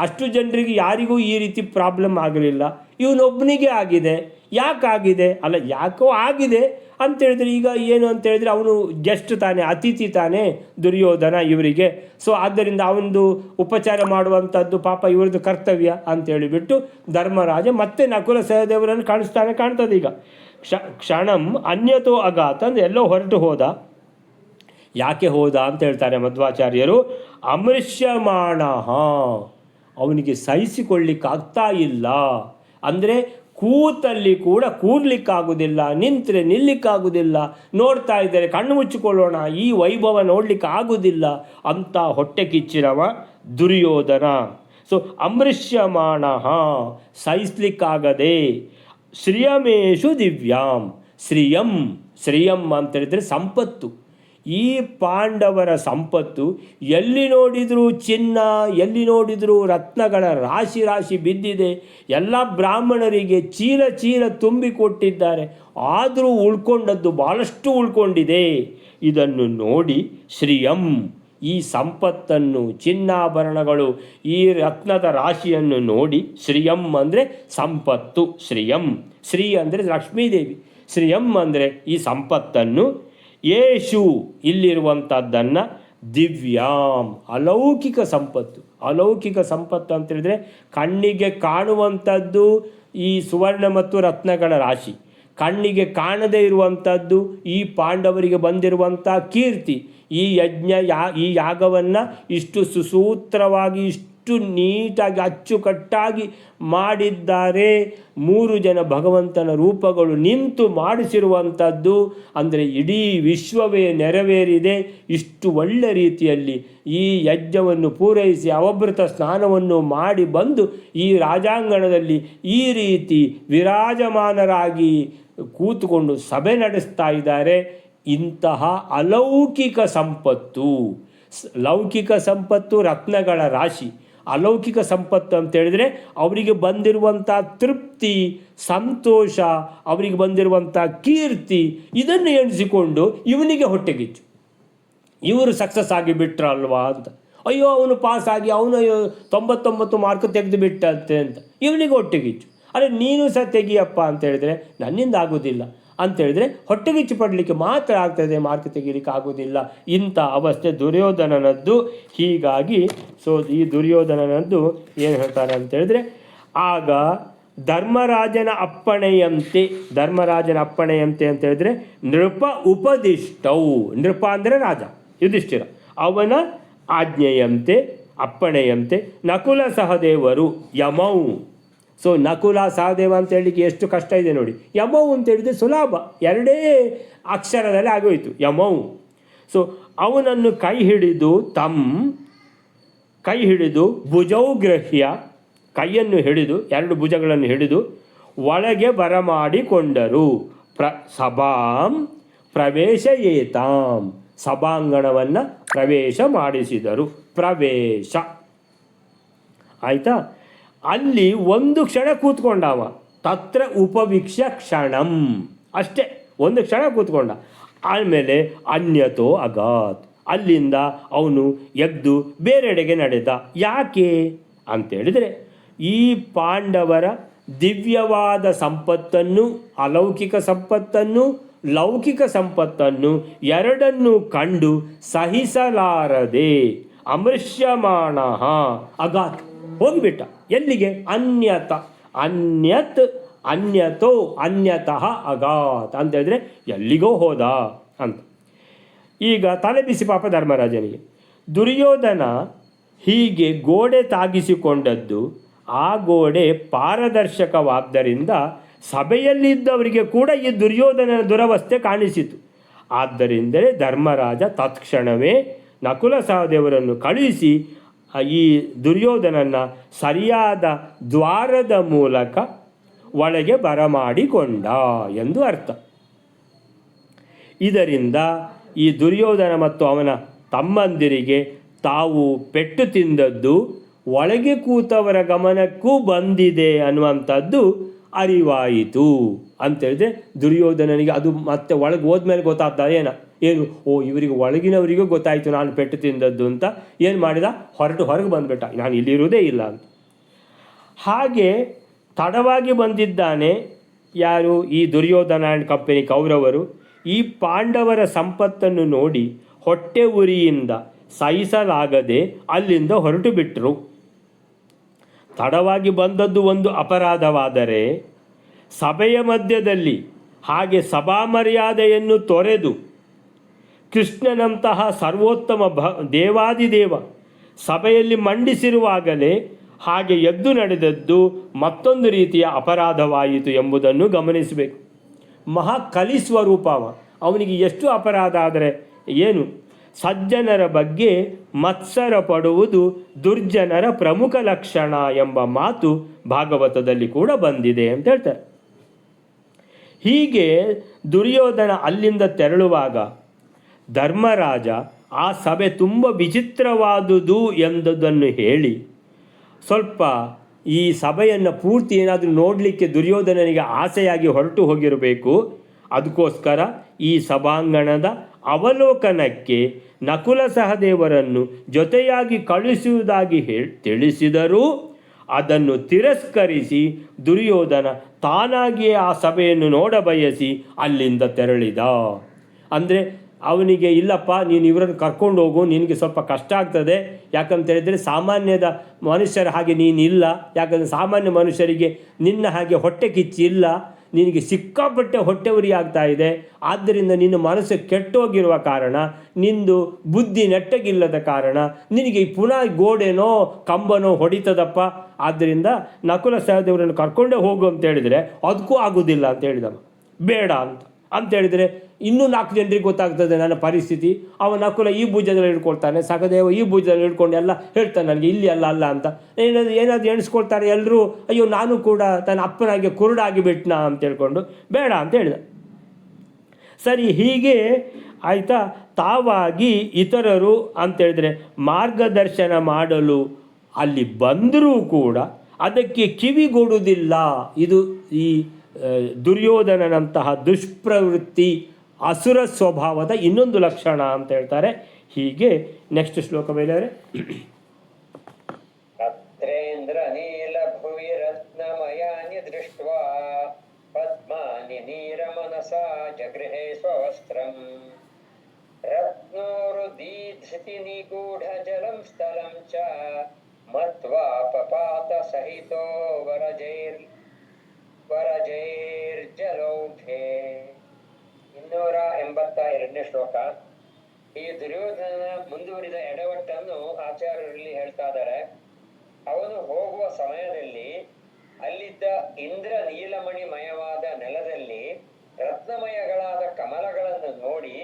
ಅಷ್ಟು ಜನರಿಗೆ ಯಾರಿಗೂ ಈ ರೀತಿ ಪ್ರಾಬ್ಲಮ್ ಆಗಲಿಲ್ಲ, ಇವನೊಬ್ಬನಿಗೆ ಆಗಿದೆ. ಯಾಕಾಗಿದೆ? ಅಲ್ಲ ಯಾಕೋ ಆಗಿದೆ ಅಂತೇಳಿದ್ರೆ ಈಗ ಏನು ಅಂತೇಳಿದರೆ ಅವನು ಗೆಸ್ಟ್ ತಾನೇ, ಅತಿಥಿ ತಾನೇ ದುರ್ಯೋಧನ ಇವರಿಗೆ. ಸೊ ಆದ್ದರಿಂದ ಅವನದು ಉಪಚಾರ ಮಾಡುವಂಥದ್ದು ಪಾಪ ಇವ್ರದ್ದು ಕರ್ತವ್ಯ ಅಂತೇಳಿಬಿಟ್ಟು ಧರ್ಮರಾಜ ಮತ್ತೆ ನಕುಲ ಸಹದೇವರನ್ನು ಕಾಣ್ತದೆ. ಈಗ ಕ್ಷಣಂ ಅನ್ಯತೋ ಅಗಾತ್ ಅಂದರೆ ಎಲ್ಲೋ ಹೊರಟು ಹೋದ. ಯಾಕೆ ಹೋದ ಅಂತ ಹೇಳ್ತಾರೆ ಮಧ್ವಾಚಾರ್ಯರು. ಅಮೃಷ್ಯಮಾಣ, ಅವನಿಗೆ ಸಹಿಸಿಕೊಳ್ಳಿಕ್ಕಾಗ್ತಾ ಇಲ್ಲ. ಅಂದರೆ ಕೂತಲ್ಲಿ ಕೂಡ ಕೂರ್ಲಿಕ್ಕಾಗೋದಿಲ್ಲ, ನಿಂತರೆ ನಿಲ್ಲಿಕ್ಕಾಗೋದಿಲ್ಲ, ನೋಡ್ತಾ ಇದ್ದಾರೆ ಕಣ್ಣು ಮುಚ್ಚಿಕೊಳ್ಳೋಣ, ಈ ವೈಭವ ನೋಡಲಿಕ್ಕೆ ಆಗೋದಿಲ್ಲ ಅಂತ ಹೊಟ್ಟೆ ಕಿಚ್ಚಿರವ ದುರ್ಯೋಧನ. ಸೊ ಅಮೃಷ್ಯಮಾಣ, ಸಹಿಸ್ಲಿಕ್ಕಾಗದೆ. ಶ್ರಿಯಮೇಶು ದಿವ್ಯಾಂ, ಶ್ರಿಯಂ ಅಂತ ಹೇಳಿದರೆ ಸಂಪತ್ತು. ಈ ಪಾಂಡವರ ಸಂಪತ್ತು ಎಲ್ಲಿ ನೋಡಿದರೂ ಚಿನ್ನ, ಎಲ್ಲಿ ನೋಡಿದರೂ ರತ್ನಗಳ ರಾಶಿ ಬಿದ್ದಿದೆ. ಎಲ್ಲ ಬ್ರಾಹ್ಮಣರಿಗೆ ಚೀಲ ತುಂಬಿಕೊಟ್ಟಿದ್ದಾರೆ. ಆದರೂ ಉಳ್ಕೊಂಡದ್ದು ಭಾಳಷ್ಟು ಉಳ್ಕೊಂಡಿದೆ. ಇದನ್ನು ನೋಡಿ ಶ್ರಿಯಂ, ಈ ಸಂಪತ್ತನ್ನು, ಚಿನ್ನಾಭರಣಗಳು, ಈ ರತ್ನದ ರಾಶಿಯನ್ನು ನೋಡಿ ಶ್ರಿಯಂ ಅಂದರೆ ಸಂಪತ್ತು. ಶ್ರೀ ಅಂದರೆ ಲಕ್ಷ್ಮೀದೇವಿ. ಶ್ರಿಯಂ ಅಂದರೆ ಈ ಸಂಪತ್ತನ್ನು, ಯೇಷು ಇಲ್ಲಿರುವಂಥದ್ದನ್ನು, ದಿವ್ಯಾಂ ಅಲೌಕಿಕ ಸಂಪತ್ತು ಅಂತೇಳಿದರೆ ಕಣ್ಣಿಗೆ ಕಾಣುವಂಥದ್ದು ಈ ಸುವರ್ಣ ಮತ್ತು ರತ್ನಗಳ ರಾಶಿ, ಕಣ್ಣಿಗೆ ಕಾಣದೇ ಇರುವಂಥದ್ದು ಈ ಪಾಂಡವರಿಗೆ ಬಂದಿರುವಂಥ ಕೀರ್ತಿ. ಈ ಈ ಯಾಗವನ್ನು ಇಷ್ಟು ಸುಸೂತ್ರವಾಗಿ, ಇಷ್ಟು ನೀಟಾಗಿ ಅಚ್ಚುಕಟ್ಟಾಗಿ ಮಾಡಿದ್ದಾರೆ. 3 ಜನ ಭಗವಂತನ ರೂಪಗಳು ನಿಂತು ಮಾಡಿಸಿರುವಂಥದ್ದು. ಅಂದರೆ ಇಡೀ ವಿಶ್ವವೇ ನೆರವೇರಿದೆ. ಇಷ್ಟು ಒಳ್ಳೆ ರೀತಿಯಲ್ಲಿ ಈ ಯಜ್ಞವನ್ನು ಪೂರೈಸಿ ಅವಭೃತ ಸ್ನಾನವನ್ನು ಮಾಡಿ ಬಂದು ಈ ರಾಜಾಂಗಣದಲ್ಲಿ ಈ ರೀತಿ ವಿರಾಜಮಾನರಾಗಿ ಕೂತುಕೊಂಡು ಸಭೆ ನಡೆಸ್ತಾ ಇದ್ದಾರೆ. ಇಂತಹ ಅಲೌಕಿಕ ಸಂಪತ್ತು, ಲೌಕಿಕ ಸಂಪತ್ತು ರತ್ನಗಳ ರಾಶಿ, ಅಲೌಕಿಕ ಸಂಪತ್ತು ಅಂತೇಳಿದರೆ ಅವರಿಗೆ ಬಂದಿರುವಂಥ ತೃಪ್ತಿ, ಸಂತೋಷ, ಅವರಿಗೆ ಬಂದಿರುವಂಥ ಕೀರ್ತಿ, ಇದನ್ನು ಎಣಿಸಿಕೊಂಡು ಇವನಿಗೆ ಹೊಟ್ಟೆಗಿಚ್ಚು. ಇವರು ಸಕ್ಸಸ್ ಆಗಿಬಿಟ್ರಲ್ವಾ ಅಂತ, ಅಯ್ಯೋ ಅವನು ಪಾಸಾಗಿ ಅವನು 99 ಮಾರ್ಕ್ ತೆಗೆದು ಬಿಟ್ಟಂತೆ ಅಂತ ಇವನಿಗೆ ಹೊಟ್ಟೆಗಿಚ್ಚು. ಅರೆ ನೀನು ಸಹ ತೆಗಿಯಪ್ಪ ಅಂತ ಹೇಳಿದರೆ ನನ್ನಿಂದ ಆಗೋದಿಲ್ಲ ಅಂತೇಳಿದರೆ ಹೊಟ್ಟೆಗಿಚ್ಚು ಪಡಲಿಕ್ಕೆ ಮಾತ್ರ ಆಗ್ತದೆ, ಮಾರ್ಕ್ ತೆಗೀಲಿಕ್ಕೆ ಆಗೋದಿಲ್ಲ. ಇಂಥ ಅವಸ್ಥೆ ದುರ್ಯೋಧನನದ್ದು. ಹೀಗಾಗಿ ಈ ದುರ್ಯೋಧನನದ್ದು ಏನು ಹೇಳ್ತಾರೆ ಅಂತೇಳಿದ್ರೆ, ಆಗ ಧರ್ಮರಾಜನ ಅಪ್ಪಣೆಯಂತೆ ಅಂತ ಹೇಳಿದ್ರೆ ನೃಪ ಉಪದಿಷ್ಟವು, ನೃಪ ಅಂದರೆ ರಾಜ ಯುಧಿಷ್ಠಿರ, ಅವನ ಆಜ್ಞೆಯಂತೆ ಅಪ್ಪಣೆಯಂತೆ ನಕುಲ ಸಹದೇವರು ಯಮೌ. ನಕುಲ ಸಹದೇವ ಅಂತ ಹೇಳಲಿಕ್ಕೆ ಎಷ್ಟು ಕಷ್ಟ ಇದೆ ನೋಡಿ. ಯಮೌ ಅಂತ ಹೇಳಿದ್ರೆ ಸುಲಭ, 2 ಅಕ್ಷರದಲ್ಲಿ ಆಗೋಯಿತು ಯಮೌ. ಅವನನ್ನು ಕೈ ಹಿಡಿದು ಭುಜೌಗ್ರಹ್ಯ, ಕೈಯನ್ನು ಹಿಡಿದು 2 ಭುಜಗಳನ್ನು ಹಿಡಿದು ಒಳಗೆ ಬರಮಾಡಿಕೊಂಡರು. ಸಭಾಂ ಪ್ರವೇಶಯೇತಾಂ, ಸಭಾಂಗಣವನ್ನು ಪ್ರವೇಶ ಮಾಡಿಸಿದರು. ಪ್ರವೇಶ ಆಯಿತಾ. ಅಲ್ಲಿ ಒಂದು ಕ್ಷಣ ಕೂತ್ಕೊಂಡವ, ತತ್ರ ಉಪವೀಕ್ಷ ಕ್ಷಣಂ, ಅಷ್ಟೇ ಒಂದು ಕ್ಷಣ ಕೂತ್ಕೊಂಡ. ಆಮೇಲೆ ಅನ್ಯತೋ ಅಗಾತ್, ಅಲ್ಲಿಂದ ಅವನು ಎದ್ದು ಬೇರೆಡೆಗೆ ನಡೆದ. ಯಾಕೆ ಅಂತೇಳಿದರೆ, ಈ ಪಾಂಡವರ ದಿವ್ಯವಾದ ಸಂಪತ್ತನ್ನು, ಅಲೌಕಿಕ ಸಂಪತ್ತನ್ನು, ಲೌಕಿಕ ಸಂಪತ್ತನ್ನು ಎರಡನ್ನೂ ಕಂಡು ಸಹಿಸಲಾರದೆ ಅಮೃಶ್ಯಮಾಣ ಅಗಾತ್, ಹೋಗಿಬಿಟ್ಟ. ಎಲ್ಲಿಗೆ? ಅನ್ಯತಃ ಅಗಾತ್ ಅಂತ ಹೇಳಿದ್ರೆ ಎಲ್ಲಿಗೋ ಹೋದ ಅಂತ. ಈಗ ತಲೆ ಬಿಸಿ ಪಾಪ ಧರ್ಮರಾಜನಿಗೆ. ದುರ್ಯೋಧನ ಹೀಗೆ ಗೋಡೆ ತಾಗಿಸಿಕೊಂಡದ್ದು, ಆ ಗೋಡೆ ಪಾರದರ್ಶಕವಾದ್ದರಿಂದ ಸಭೆಯಲ್ಲಿದ್ದವರಿಗೆ ಕೂಡ ಈ ದುರ್ಯೋಧನನ ದುರವಸ್ಥೆ ಕಾಣಿಸಿತು. ಆದ್ದರಿಂದಲೇ ಧರ್ಮರಾಜ ತತ್ಕ್ಷಣವೇ ನಕುಲ ಸಹದೇವರನ್ನು ಕಳುಹಿಸಿ ಈ ದುರ್ಯೋಧನನ ಸರಿಯಾದ ದ್ವಾರದ ಮೂಲಕ ಒಳಗೆ ಬರಮಾಡಿಕೊಂಡ ಎಂದು ಅರ್ಥ. ಇದರಿಂದ ಈ ದುರ್ಯೋಧನ ಮತ್ತು ಅವನ ತಮ್ಮಂದಿರಿಗೆ ತಾವು ಪೆಟ್ಟು ತಿಂದದ್ದು ಒಳಗೆ ಕೂತವರ ಗಮನಕ್ಕೂ ಬಂದಿದೆ ಅನ್ನುವಂಥದ್ದು ಅರಿವಾಯಿತು. ಅಂತೇಳಿದ್ರೆ ದುರ್ಯೋಧನನಿಗೆ ಅದು ಮತ್ತೆ ಒಳಗೆ ಹೋದ್ಮೇಲೆ ಗೊತ್ತಾಗ್ತಾ ಏನು ಇವರಿಗೆ ಒಳಗಿನವರಿಗೂ ಗೊತ್ತಾಯಿತು ನಾನು ಪೆಟ್ಟು ತಿಂದದ್ದು ಅಂತ. ಏನು ಮಾಡಿದ? ಹೊರಗೆ ಬಂದುಬಿಟ್ಟ, ನಾನು ಇಲ್ಲಿರುವುದೇ ಇಲ್ಲ ಅಂತ. ಹಾಗೆ ತಡವಾಗಿ ಬಂದಿದ್ದಾನೆ ಯಾರು? ಈ ದುರ್ಯೋಧನ ಆ್ಯಂಡ್ ಕಂಪನಿ ಕೌರವರು. ಈ ಪಾಂಡವರ ಸಂಪತ್ತನ್ನು ನೋಡಿ ಹೊಟ್ಟೆ ಉರಿಯಿಂದ ಸಹಿಸಲಾಗದೆ ಅಲ್ಲಿಂದ ಹೊರಟು ಬಿಟ್ಟರು. ತಡವಾಗಿ ಬಂದದ್ದು ಒಂದು ಅಪರಾಧವಾದರೆ, ಸಭೆಯ ಮಧ್ಯದಲ್ಲಿ ಹಾಗೆ ಸಭಾ ಮರ್ಯಾದೆಯನ್ನು ತೊರೆದು ಕೃಷ್ಣನಂತಹ ಸರ್ವೋತ್ತಮ ದೇವಾದಿದೇವ ಸಭೆಯಲ್ಲಿ ಮಂಡಿಸಿರುವಾಗಲೇ ಹಾಗೆ ಎದ್ದು ನಡೆದದ್ದು ಮತ್ತೊಂದು ರೀತಿಯ ಅಪರಾಧವಾಯಿತು ಎಂಬುದನ್ನು ಗಮನಿಸಬೇಕು. ಮಹಾ ಕಲಿಸ್ವರೂಪವ, ಅವನಿಗೆ ಎಷ್ಟು ಅಪರಾಧ ಆದರೆ ಏನು? ಸಜ್ಜನರ ಬಗ್ಗೆ ಮತ್ಸರ ಪಡುವುದು ದುರ್ಜನರ ಪ್ರಮುಖ ಲಕ್ಷಣ ಎಂಬ ಮಾತು ಭಾಗವತದಲ್ಲಿ ಕೂಡ ಬಂದಿದೆ ಅಂತ ಹೇಳ್ತಾರೆ. ಹೀಗೆ ದುರ್ಯೋಧನ ಅಲ್ಲಿಂದ ತೆರಳುವಾಗ ಧರ್ಮರಾಜ ಆ ಸಭೆ ತುಂಬ ವಿಚಿತ್ರವಾದುದು ಎಂಬುದನ್ನು ಹೇಳಿ ಸ್ವಲ್ಪ ಈ ಸಭೆಯನ್ನು ಪೂರ್ತಿ ಏನಾದರೂ ನೋಡಲಿಕ್ಕೆ ದುರ್ಯೋಧನನಿಗೆ ಆಸೆಯಾಗಿ ಹೊರಟು ಹೋಗಿರಬೇಕು. ಅದಕ್ಕೋಸ್ಕರ ಈ ಸಭಾಂಗಣದ ಅವಲೋಕನಕ್ಕೆ ನಕುಲ ಸಹದೇವರನ್ನು ಜೊತೆಯಾಗಿ ಕಳುಹಿಸುವುದಾಗಿ ತಿಳಿಸಿದರೂ ಅದನ್ನು ತಿರಸ್ಕರಿಸಿ ದುರ್ಯೋಧನ ತಾನಾಗಿಯೇ ಆ ಸಭೆಯನ್ನು ನೋಡಬಯಸಿ ಅಲ್ಲಿಂದ ತೆರಳಿದ. ಅಂದರೆ ಅವನಿಗೆ ಇಲ್ಲಪ್ಪ ನೀನು ಇವರನ್ನು ಕರ್ಕೊಂಡು ಹೋಗು, ನಿನಗೆ ಸ್ವಲ್ಪ ಕಷ್ಟ ಆಗ್ತದೆ, ಯಾಕಂತೇಳಿದರೆ ಸಾಮಾನ್ಯದ ಮನುಷ್ಯರ ಹಾಗೆ ನೀನಿಲ್ಲ, ಯಾಕಂದರೆ ಸಾಮಾನ್ಯ ಮನುಷ್ಯರಿಗೆ ನಿನ್ನ ಹಾಗೆ ಹೊಟ್ಟೆ ಕಿಚ್ಚಿ ಇಲ್ಲ, ನಿನಗೆ ಸಿಕ್ಕಾಪಟ್ಟೆ ಹೊಟ್ಟೆ ಉರಿ ಆಗ್ತಾ ಇದೆ, ಆದ್ದರಿಂದ ನಿನ್ನ ಮನಸ್ಸು ಕೆಟ್ಟೋಗಿರುವ ಕಾರಣ, ನಿಂದು ಬುದ್ಧಿ ನೆಟ್ಟಗಿಲ್ಲದ ಕಾರಣ ನಿನಗೆ ಪುನಃ ಗೋಡೆನೋ ಕಂಬನೋ ಹೊಡಿತದಪ್ಪ, ಆದ್ದರಿಂದ ನಕುಲ ಸಹದೇವರನ್ನು ಕರ್ಕೊಂಡೇ ಹೋಗು ಅಂತ ಹೇಳಿದರೆ ಅದಕ್ಕೂ ಆಗೋದಿಲ್ಲ ಅಂತ ಹೇಳಿದವ. ಬೇಡ ಅಂತೇಳಿದರೆ ಇನ್ನೂ 4 ಜನರಿಗೆ ಗೊತ್ತಾಗ್ತದೆ ನನ್ನ ಪರಿಸ್ಥಿತಿ. ಅವ ನಕುಲ ಈ ಭುಜದಲ್ಲಿ ಹಿಡ್ಕೊಳ್ತಾನೆ, ಸಹದೇವ ಈ ಭುಜದಲ್ಲಿ ಹಿಡ್ಕೊಂಡು ಎಲ್ಲ ಹೇಳ್ತಾನೆ ನನಗೆ ಇಲ್ಲಿ ಅಲ್ಲ ಅಂತ. ಏನಾದರೂ ಎಣಿಸ್ಕೊಳ್ತಾರೆ ಎಲ್ಲರೂ, ಅಯ್ಯೋ ನಾನು ಕೂಡ ತನ್ನ ಅಪ್ಪನಾಗೆ ಕುರುಡಾಗಿ ಬಿಟ್ನಾ ಅಂತ ಹೇಳ್ಕೊಂಡು ಬೇಡ ಅಂತ ಹೇಳಿದ. ಸರಿ, ಹೀಗೆ ಆಯಿತಾ, ತಾವಾಗಿ ಇತರರು ಅಂತೇಳಿದರೆ ಮಾರ್ಗದರ್ಶನ ಮಾಡಲು ಅಲ್ಲಿ ಬಂದರೂ ಕೂಡ ಅದಕ್ಕೆ ಕಿವಿಗೊಡುವುದಿಲ್ಲ. ಇದು ಈ ದುರ್ಯೋಧನನಂತಹ ದುಷ್ಪ್ರವೃತ್ತಿ, ಅಸುರ ಸ್ವಭಾವದ ಇನ್ನೊಂದು ಲಕ್ಷಣ ಅಂತ ಹೇಳ್ತಾರೆ. ಹೀಗೆ ನೆಕ್ಸ್ಟ್ ಶ್ಲೋಕ ಬೇರೆ. ಅತ್ರೇಂದ್ರ ನೀಲ ಭುವಿ ರತ್ನಮಯಾನಿ ದೃಷ್ಟ್ವಾ ಪದ್ಮಾನಿ ನೀರ ಮನಸಾ ಜಗೃಹೇ ಸ್ವವಸ್ತ್ರಂ ರತ್ನೋರು ದೀಧೃತಿ ನಿಗೂಢ ಜಲಂ ಸ್ಥಲಂ ಚ ಮತ್ವಾ ಪಪಾತ ಸಹಿತೋ ವರಜೈರ್ಜಲೌಘೆ. 282ನೇ ಶ್ಲೋಕ. ಈ ದುರ್ಯೋಧನ ಮುಂದುವರಿದ ಎಡವಟ್ಟನ್ನು ಆಚಾರ್ಯರಲ್ಲಿ ಹೇಳ್ತಾ ಇದ್ದಾರೆ. ಅವನು ಹೋಗುವ ಸಮಯದಲ್ಲಿ ಅಲ್ಲಿದ್ದ ಇಂದ್ರ ನೀಲಮಣಿಮಯವಾದ ನೆಲದಲ್ಲಿ ರತ್ನಮಯಗಳಾದ ಕಮಲಗಳನ್ನು ನೋಡಿ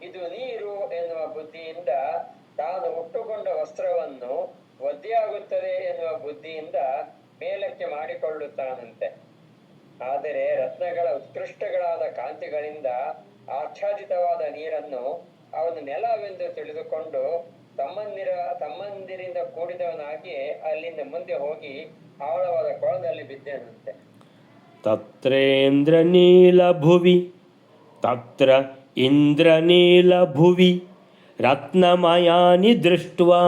ಇದು ನೀರು ಎನ್ನುವ ಬುದ್ಧಿಯಿಂದ ತಾನು ಉಟ್ಟುಕೊಂಡ ವಸ್ತ್ರವನ್ನು ಒದ್ದೆಯಾಗುತ್ತದೆ ಎನ್ನುವ ಬುದ್ಧಿಯಿಂದ ಮೇಲಕ್ಕೆ ಮಾಡಿಕೊಳ್ಳುತ್ತಾನಂತೆ. ಆದರೆ ರತ್ನಗಳ ಉತ್ಕೃಷ್ಟಗಳಾದ ಕಾಂತಿಗಳಿಂದ ಆಚ್ಛಾದಿತವಾದ ನೀರನ್ನು ಅವನು ನೆಲವೆಂದು ತಿಳಿದುಕೊಂಡು ತಮ್ಮಂದಿರಿಂದ ಕೂಡಿದವನಾಗಿ ಅಲ್ಲಿಂದ ಮುಂದೆ ಹೋಗಿ ಆಳವಾದ ಕೊಳದಲ್ಲಿ ಬಿದ್ದನಂತೆ. ತತ್ರೇಂದ್ರ ನೀಲ ಭುವಿ ತತ್ರ ಇಂದ್ರನೀಲ ಭುವಿ ರತ್ನಮಯಾನಿ ದೃಷ್ಟ್ವಾ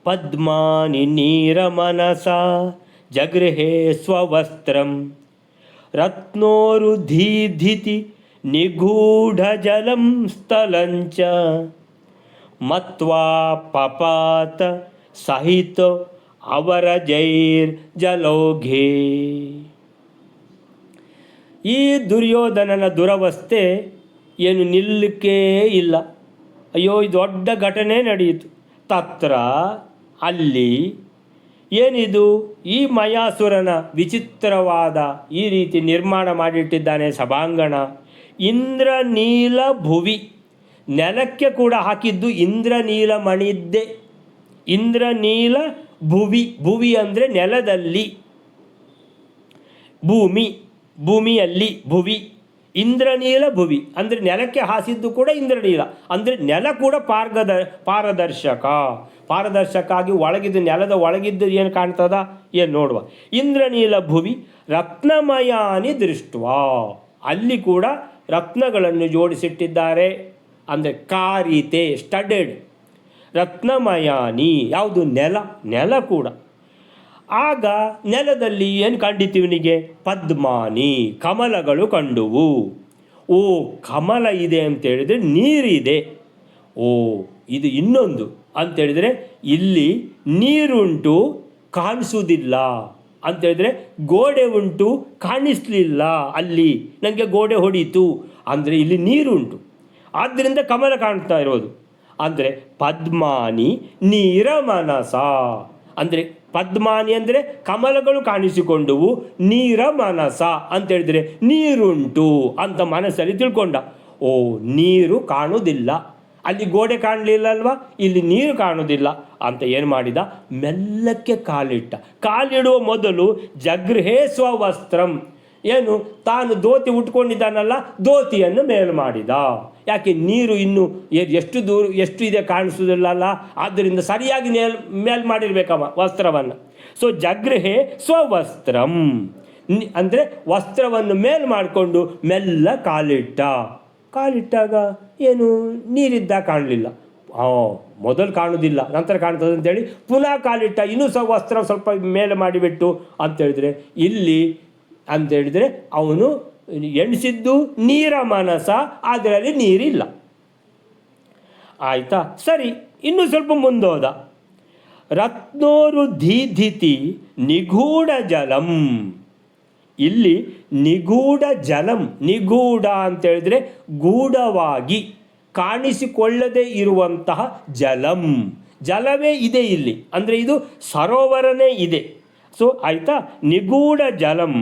ಪದ್ಮಾನಿ ನೀರಮನಸಾ ಜಗೃಹೇ ಸ್ವವಸ್ತ್ರಂ ರತ್ನೋರುಧೀಧಿತಿ ನಿಗೂಢಜಲಂ ಸ್ಥಲಂಚ ಮತ್ವಾ ಪಪಾತ ಸಹಿತ ಅವರಜೈರ್ಜಲೌಘೆ. ಈ ದುರ್ಯೋಧನನ ದುರವಸ್ಥೆ ಏನು ನಿಲ್ಲಕ್ಕೆ ಇಲ್ಲ. ಅಯ್ಯೋ, ಇದು ದೊಡ್ಡ ಘಟನೆ ನಡೆಯಿತು. ತತ್ರ ಅಲ್ಲಿ ಏನಿದು, ಈ ಮಯಾಸುರನ ವಿಚಿತ್ರವಾದ ಈ ರೀತಿ ನಿರ್ಮಾಣ ಮಾಡಿಟ್ಟಿದ್ದಾನೆ ಸಭಾಂಗಣ. ಇಂದ್ರನೀಲ ಭುವಿ, ನೆಲಕ್ಕೆ ಕೂಡ ಹಾಕಿದ್ದು ಇಂದ್ರನೀಲ ಮಣಿದ್ದೆ. ಇಂದ್ರನೀಲ ಭುವಿ, ಭುವಿ ಅಂದರೆ ನೆಲದಲ್ಲಿ, ಭೂಮಿಯಲ್ಲಿ ಭುವಿ. ಇಂದ್ರನೀಲ ಭುವಿ ಅಂದರೆ ನೆಲಕ್ಕೆ ಹಾಸಿದ್ದು ಕೂಡ ಇಂದ್ರನೀಲ, ಅಂದರೆ ನೆಲ ಕೂಡ ಪಾರದರ್ಶಕ ಆಗಿ ಒಳಗಿದ್ದು, ನೆಲದ ಒಳಗಿದ್ದು ಏನು ಕಾಣ್ತದ ಏನು ನೋಡುವ. ಇಂದ್ರನೀಲ ಭುವಿ ರತ್ನಮಯಾನಿ ದೃಷ್ಟ್ವಾ, ಅಲ್ಲಿ ಕೂಡ ರತ್ನಗಳನ್ನು ಜೋಡಿಸಿಟ್ಟಿದ್ದಾರೆ. ಅಂದರೆ ಕಾರಿತೆ, ಸ್ಟಡೆಡ್, ರತ್ನಮಯಾನಿ ಯಾವುದು, ನೆಲ ಕೂಡ. ಆಗ ನೆಲದಲ್ಲಿ ಏನು ಕಂಡಿತು ಇವನಿಗೆ? ಪದ್ಮಾನಿ, ಕಮಲಗಳು ಕಂಡುವು. ಓ, ಕಮಲ ಇದೆ ಅಂತೇಳಿದರೆ ನೀರಿದೆ. ಓ, ಇದು ಇನ್ನೊಂದು ಅಂತೇಳಿದರೆ ಇಲ್ಲಿ ನೀರುಂಟು ಕಾಣಿಸುವುದಿಲ್ಲ ಅಂತೇಳಿದರೆ, ಗೋಡೆ ಉಂಟು ಕಾಣಿಸ್ಲಿಲ್ಲ, ಅಲ್ಲಿ ನನಗೆ ಗೋಡೆ ಹೊಡೀತು ಅಂದರೆ ಇಲ್ಲಿ ನೀರುಂಟು, ಆದ್ದರಿಂದ ಕಮಲ ಕಾಣ್ತಾ ಇರೋದು. ಅಂದರೆ ಪದ್ಮಾನಿ ನೀರ ಮನಸ, ಅಂದರೆ ಪದ್ಮಾನಿ ಅಂದರೆ ಕಮಲಗಳು ಕಾಣಿಸಿಕೊಂಡವು, ನೀರ ಮನಸ ಅಂತೇಳಿದರೆ ನೀರುಂಟು ಅಂತ ಮನಸ್ಸಲ್ಲಿ ತಿಳ್ಕೊಂಡ. ಓ, ನೀರು ಕಾಣುವುದಿಲ್ಲ, ಅಲ್ಲಿ ಗೋಡೆ ಕಾಣಲಿಲ್ಲ ಅಲ್ವಾ, ಇಲ್ಲಿ ನೀರು ಕಾಣುವುದಿಲ್ಲ ಅಂತ ಏನು ಮಾಡಿದ, ಮೆಲ್ಲಕ್ಕೆ ಕಾಲಿಡುವ ಮೊದಲು ಜಗೃಹೇ ಸ್ವವಸ್ತ್ರಂ, ಏನು ತಾನು ಧೋತಿ ಉಟ್ಕೊಂಡಿದ್ದಾನಲ್ಲ, ಧೋತಿಯನ್ನು ಮೇಲು ಮಾಡಿದ. ಯಾಕೆ, ನೀರು ಇನ್ನು ಎಷ್ಟು ಇದೆ ಕಾಣಿಸೋದಿಲ್ಲಲ್ಲ, ಆದ್ದರಿಂದ ಸರಿಯಾಗಿ ಮೇಲ್ ಮಾಡಿರ್ಬೇಕಮ್ಮ ವಸ್ತ್ರವನ್ನು. ಸೊ ಜಗೃಹೇ ಸ್ವವಸ್ತ್ರಂ ಅಂದರೆ ವಸ್ತ್ರವನ್ನು ಮೇಲು ಮಾಡಿಕೊಂಡು ಮೆಲ್ಲ ಕಾಲಿಟ್ಟಾಗ ಏನು ನೀರಿದ್ದ ಕಾಣಲಿಲ್ಲ. ಮೊದಲು ಕಾಣುವುದಿಲ್ಲ, ನಂತರ ಕಾಣ್ತದೆ ಅಂತೇಳಿ ಪುನಃ ಕಾಲಿಟ್ಟ, ಇನ್ನೂ ವಸ್ತ್ರ ಸ್ವಲ್ಪ ಮೇಲೆ ಮಾಡಿಬಿಟ್ಟು ಅಂತೇಳಿದರೆ ಇಲ್ಲಿ ಅಂತೇಳಿದರೆ ಅವನು ಎಣಿಸಿದ್ದು ನೀರ ಮನಸ, ಅದರಲ್ಲಿ ನೀರಿಲ್ಲ. ಆಯಿತಾ, ಸರಿ. ಇನ್ನು ಸ್ವಲ್ಪ ಮುಂದೋದ. ರತ್ನೋರು ದೀಧಿತಿ ನಿಗೂಢ ಜಲಂ, ಇಲ್ಲಿ ನಿಗೂಢ ಜಲಂ, ನಿಗೂಢ ಅಂತೇಳಿದರೆ ಗೂಢವಾಗಿ ಕಾಣಿಸಿಕೊಳ್ಳದೇ ಇರುವಂತಹ ಜಲವೇ ಇದೆ ಇಲ್ಲಿ, ಅಂದರೆ ಇದು ಸರೋವರನೇ ಇದೆ. ಸೊ ಆಯಿತಾ, ನಿಗೂಢ ಜಲಂ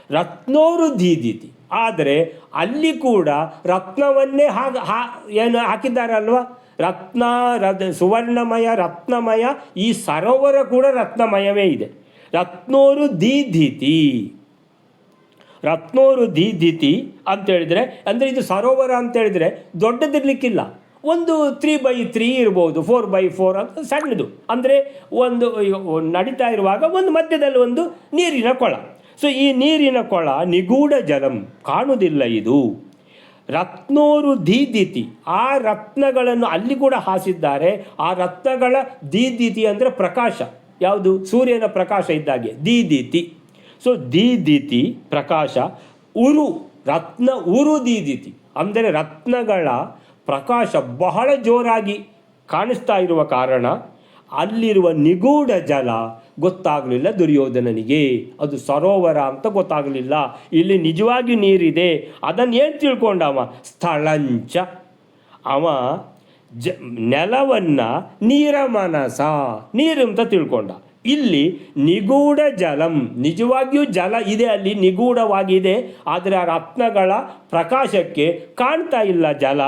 ರತ್ನೋರು ದೀದಿತಿ, ಆದರೆ ಅಲ್ಲಿ ಕೂಡ ರತ್ನವನ್ನೇ ಏನು ಹಾಕಿದ್ದಾರಲ್ವ, ಸುವರ್ಣಮಯ ರತ್ನಮಯ, ಈ ಸರೋವರ ಕೂಡ ರತ್ನಮಯವೇ ಇದೆ. ರತ್ನೋರು ದೀದಿತಿ ರತ್ನೋರು ದೀದಿತಿ ಅಂತೇಳಿದರೆ, ಅಂದರೆ ಇದು ಸರೋವರ ಅಂತೇಳಿದರೆ ದೊಡ್ಡದಿರಲಿಕ್ಕಿಲ್ಲ, ಒಂದು 3x3 ಇರ್ಬೋದು, 4x4 ಅಂತ ಸಣ್ಣದು, ಅಂದರೆ ಒಂದು ನಡೀತಾ ಇರುವಾಗ ಒಂದು ಮಧ್ಯದಲ್ಲಿ ಒಂದು ನೀರಿನ ಕೊಳ. ಸೊ ಈ ನೀರಿನ ಕೊಳ ನಿಗೂಢ ಜಲಂ, ಕಾಣುವುದಿಲ್ಲ ಇದು. ರತ್ನೋರು ದೀದಿತಿ, ಆ ರತ್ನಗಳನ್ನು ಅಲ್ಲಿ ಕೂಡ ಹಾಸಿದ್ದಾರೆ. ಆ ರತ್ನಗಳ ದೀದಿತಿ ಅಂದರೆ ಪ್ರಕಾಶ, ಯಾವುದು ಸೂರ್ಯನ ಪ್ರಕಾಶ ಇದ್ದಾಗೆ ದೀದಿತಿ. ಸೊ ದೀದಿತಿ ಪ್ರಕಾಶ, ಉರು ರತ್ನ ಉರು ದೀದಿತಿ ಅಂದರೆ ರತ್ನಗಳ ಪ್ರಕಾಶ ಬಹಳ ಜೋರಾಗಿ ಕಾಣಿಸ್ತಾ ಇರುವ ಕಾರಣ ಅಲ್ಲಿರುವ ನಿಗೂಢ ಜಲ ಗೊತ್ತಾಗಲಿಲ್ಲ ದುರ್ಯೋಧನನಿಗೆ. ಅದು ಸರೋವರ ಅಂತ ಗೊತ್ತಾಗಲಿಲ್ಲ. ಇಲ್ಲಿ ನಿಜವಾಗಿ ನೀರಿದೆ. ಅದನ್ನು ಏನು ತಿಳ್ಕೊಂಡ ಅವ? ಸ್ಥಳಂಚ, ಅವ ನೆಲವನ್ನು ನೀರ ಮನಸ, ನೀರು ಅಂತ ತಿಳ್ಕೊಂಡ. ಇಲ್ಲಿ ನಿಗೂಢ ಜಲಂ, ನಿಜವಾಗಿಯೂ ಜಲ ಇದೆ ಅಲ್ಲಿ, ನಿಗೂಢವಾಗಿದೆ. ಆದರೆ ಆ ರತ್ನಗಳ ಪ್ರಕಾಶಕ್ಕೆ ಕಾಣ್ತಾ ಇಲ್ಲ ಜಲ.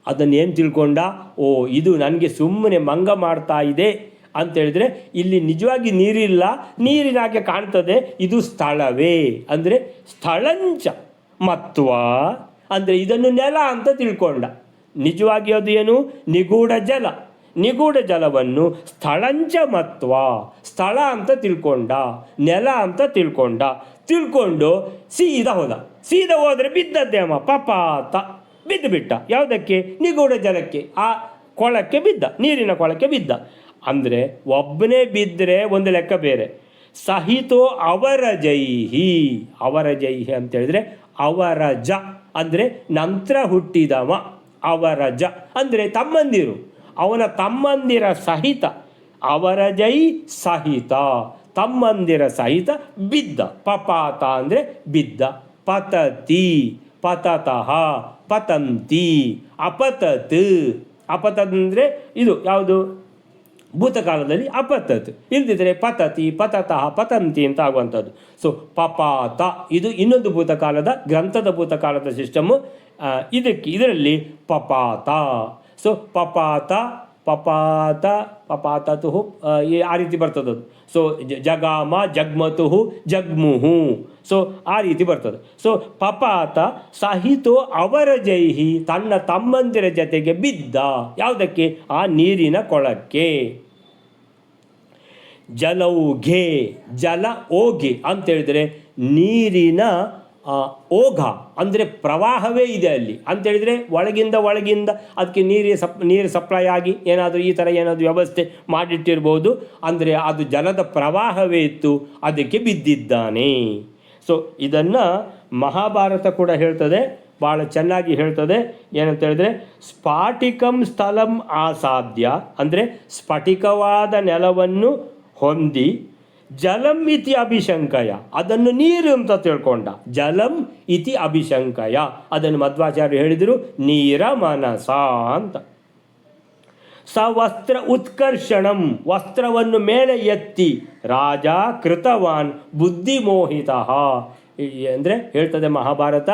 ಅದನ್ನೇನು ತಿಳ್ಕೊಂಡ? ಓ, ಇದು ನನಗೆ ಸುಮ್ಮನೆ ಮಂಗ ಮಾಡ್ತಾ ಇದೆ ಅಂತೇಳಿದರೆ ಇಲ್ಲಿ ನಿಜವಾಗಿ ನೀರಿಲ್ಲ, ನೀರಿನಾಗೆ ಕಾಣ್ತದೆ, ಇದು ಸ್ಥಳವೇ. ಅಂದರೆ ಸ್ಥಳಂಚ ಮತ್ವ ಅಂದರೆ ಇದನ್ನು ನೆಲ ಅಂತ ತಿಳ್ಕೊಂಡ. ನಿಜವಾಗಿ ಅದು ಏನು? ನಿಗೂಢ ಜಲ. ನಿಗೂಢ ಜಲವನ್ನು ಸ್ಥಳಂಚ ಮತ್ವ, ಸ್ಥಳ ಅಂತ ತಿಳ್ಕೊಂಡ, ನೆಲ ಅಂತ ತಿಳ್ಕೊಂಡು ಸೀದಾ ಹೋದರೆ ಬಿದ್ದದ್ದೇ ಅಮ್ಮ ಪಾಪಾತ, ಬಿದ್ದು ಬಿಟ್ಟ. ಯಾವುದಕ್ಕೆ? ನಿಗೂಢ ಜಲಕ್ಕೆ, ಆ ಕೊಳಕ್ಕೆ ಬಿದ್ದ, ನೀರಿನ ಕೊಳಕ್ಕೆ ಬಿದ್ದ. ಅಂದರೆ ಒಬ್ಬನೇ ಬಿದ್ದರೆ ಒಂದು ಲೆಕ್ಕ ಬೇರೆ. ಸಹಿತೋ ಅವರಜೈಹಿ, ಅವರಜೈಹಿ ಅಂತೇಳಿದರೆ ಅವರಜ ಅಂದರೆ ನಂತರ ಹುಟ್ಟಿದವ. ಅವರಜ ಅಂದರೆ ತಮ್ಮಂದಿರು, ಅವನ ತಮ್ಮಂದಿರ ಸಹಿತ, ಅವರಜೈ ಸಹಿತ, ತಮ್ಮಂದಿರ ಸಹಿತ ಬಿದ್ದ. ಪಪಾತ ಅಂದರೆ ಬಿದ್ದ. ಪತತಿ, ಪತತಃ, ಪತಂತಿ, ಅಪತತ್. ಅಪತತ್ ಅಂದರೆ ಇದು ಯಾವುದು? ಭೂತಕಾಲದಲ್ಲಿ ಅಪತತ್, ಇಲ್ದಿದ್ರೆ ಪತತಿ, ಪತತಃ, ಪತಂತಿ ಅಂತ ಆಗುವಂಥದ್ದು. ಸೊ ಪಪಾತ ಇದು ಇನ್ನೊಂದು ಭೂತಕಾಲದ, ಗ್ರಂಥದ ಭೂತಕಾಲದ ಸಿಸ್ಟಮ್ಮು. ಇದರಲ್ಲಿ ಪಪಾತ. ಸೊ ಪಪಾತ, ಪಪಾತ, ಪಪಾತತು ಆ ರೀತಿ ಬರ್ತದದು. ಸೊ ಜಗಾಮ, ಜಗ್ಮತು, ಜಗ್ಮುಹು. ಸೊ ಆ ರೀತಿ ಬರ್ತದೆ. ಸೊ ಪಪಾತ ಸಹಿತೋ ಅವರಜೈಹಿ, ತನ್ನ ತಮ್ಮಂದಿರ ಜೊತೆಗೆ ಬಿದ್ದ. ಯಾವುದಕ್ಕೆ? ಆ ನೀರಿನ ಕೊಳಕ್ಕೆ. ಜಲೌಘೆ, ಜಲ ಓಘೆ ಅಂತೇಳಿದರೆ ನೀರಿನ ಓಘ ಅಂದರೆ ಪ್ರವಾಹವೇ ಇದೆ ಅಲ್ಲಿ ಅಂತೇಳಿದರೆ ಒಳಗಿಂದ ಅದಕ್ಕೆ ನೀರು ಸಪ್ಲೈ ಆಗಿ ಏನಾದರೂ ಈ ಥರ ಏನಾದರೂ ವ್ಯವಸ್ಥೆ ಮಾಡಿಟ್ಟಿರ್ಬೋದು. ಅಂದರೆ ಅದು ಜಲದ ಪ್ರವಾಹವೇ ಇತ್ತು, ಅದಕ್ಕೆ ಬಿದ್ದಿದ್ದಾನೆ. ಸೊ ಇದನ್ನು ಮಹಾಭಾರತ ಕೂಡ ಹೇಳ್ತದೆ, ಭಾಳ ಚೆನ್ನಾಗಿ ಹೇಳ್ತದೆ. ಏನಂತ ಹೇಳಿದ್ರೆ ಸ್ಫಾಟಿಕಂ ಸ್ಥಳಂ ಆಸಾಧ್ಯ ಅಂದರೆ ಸ್ಫಟಿಕವಾದ ನೆಲವನ್ನು ಹೊಂದಿ ಜಲಂ ಇತಿ ಅಭಿಶಂಕಯ, ಅದನ್ನು ನೀರು ಅಂತ ತಿಳ್ಕೊಂಡ. ಜಲಂ ಇತಿ ಅಭಿಶಂಕಯ, ಅದನ್ನು ಮಧ್ವಾಚಾರ್ಯರು ಹೇಳಿದರು ನೀರ ಮನಸ ಅಂತ. ಸ ವಸ್ತ್ರ ಉತ್ಕರ್ಷಣಂ, ವಸ್ತ್ರವನ್ನು ಮೇಲೆ ಎತ್ತಿ ರಾಜ ಕೃತವಾನ್ ಬುದ್ಧಿಮೋಹಿತ ಅಂದರೆ ಹೇಳ್ತದೆ ಮಹಾಭಾರತ.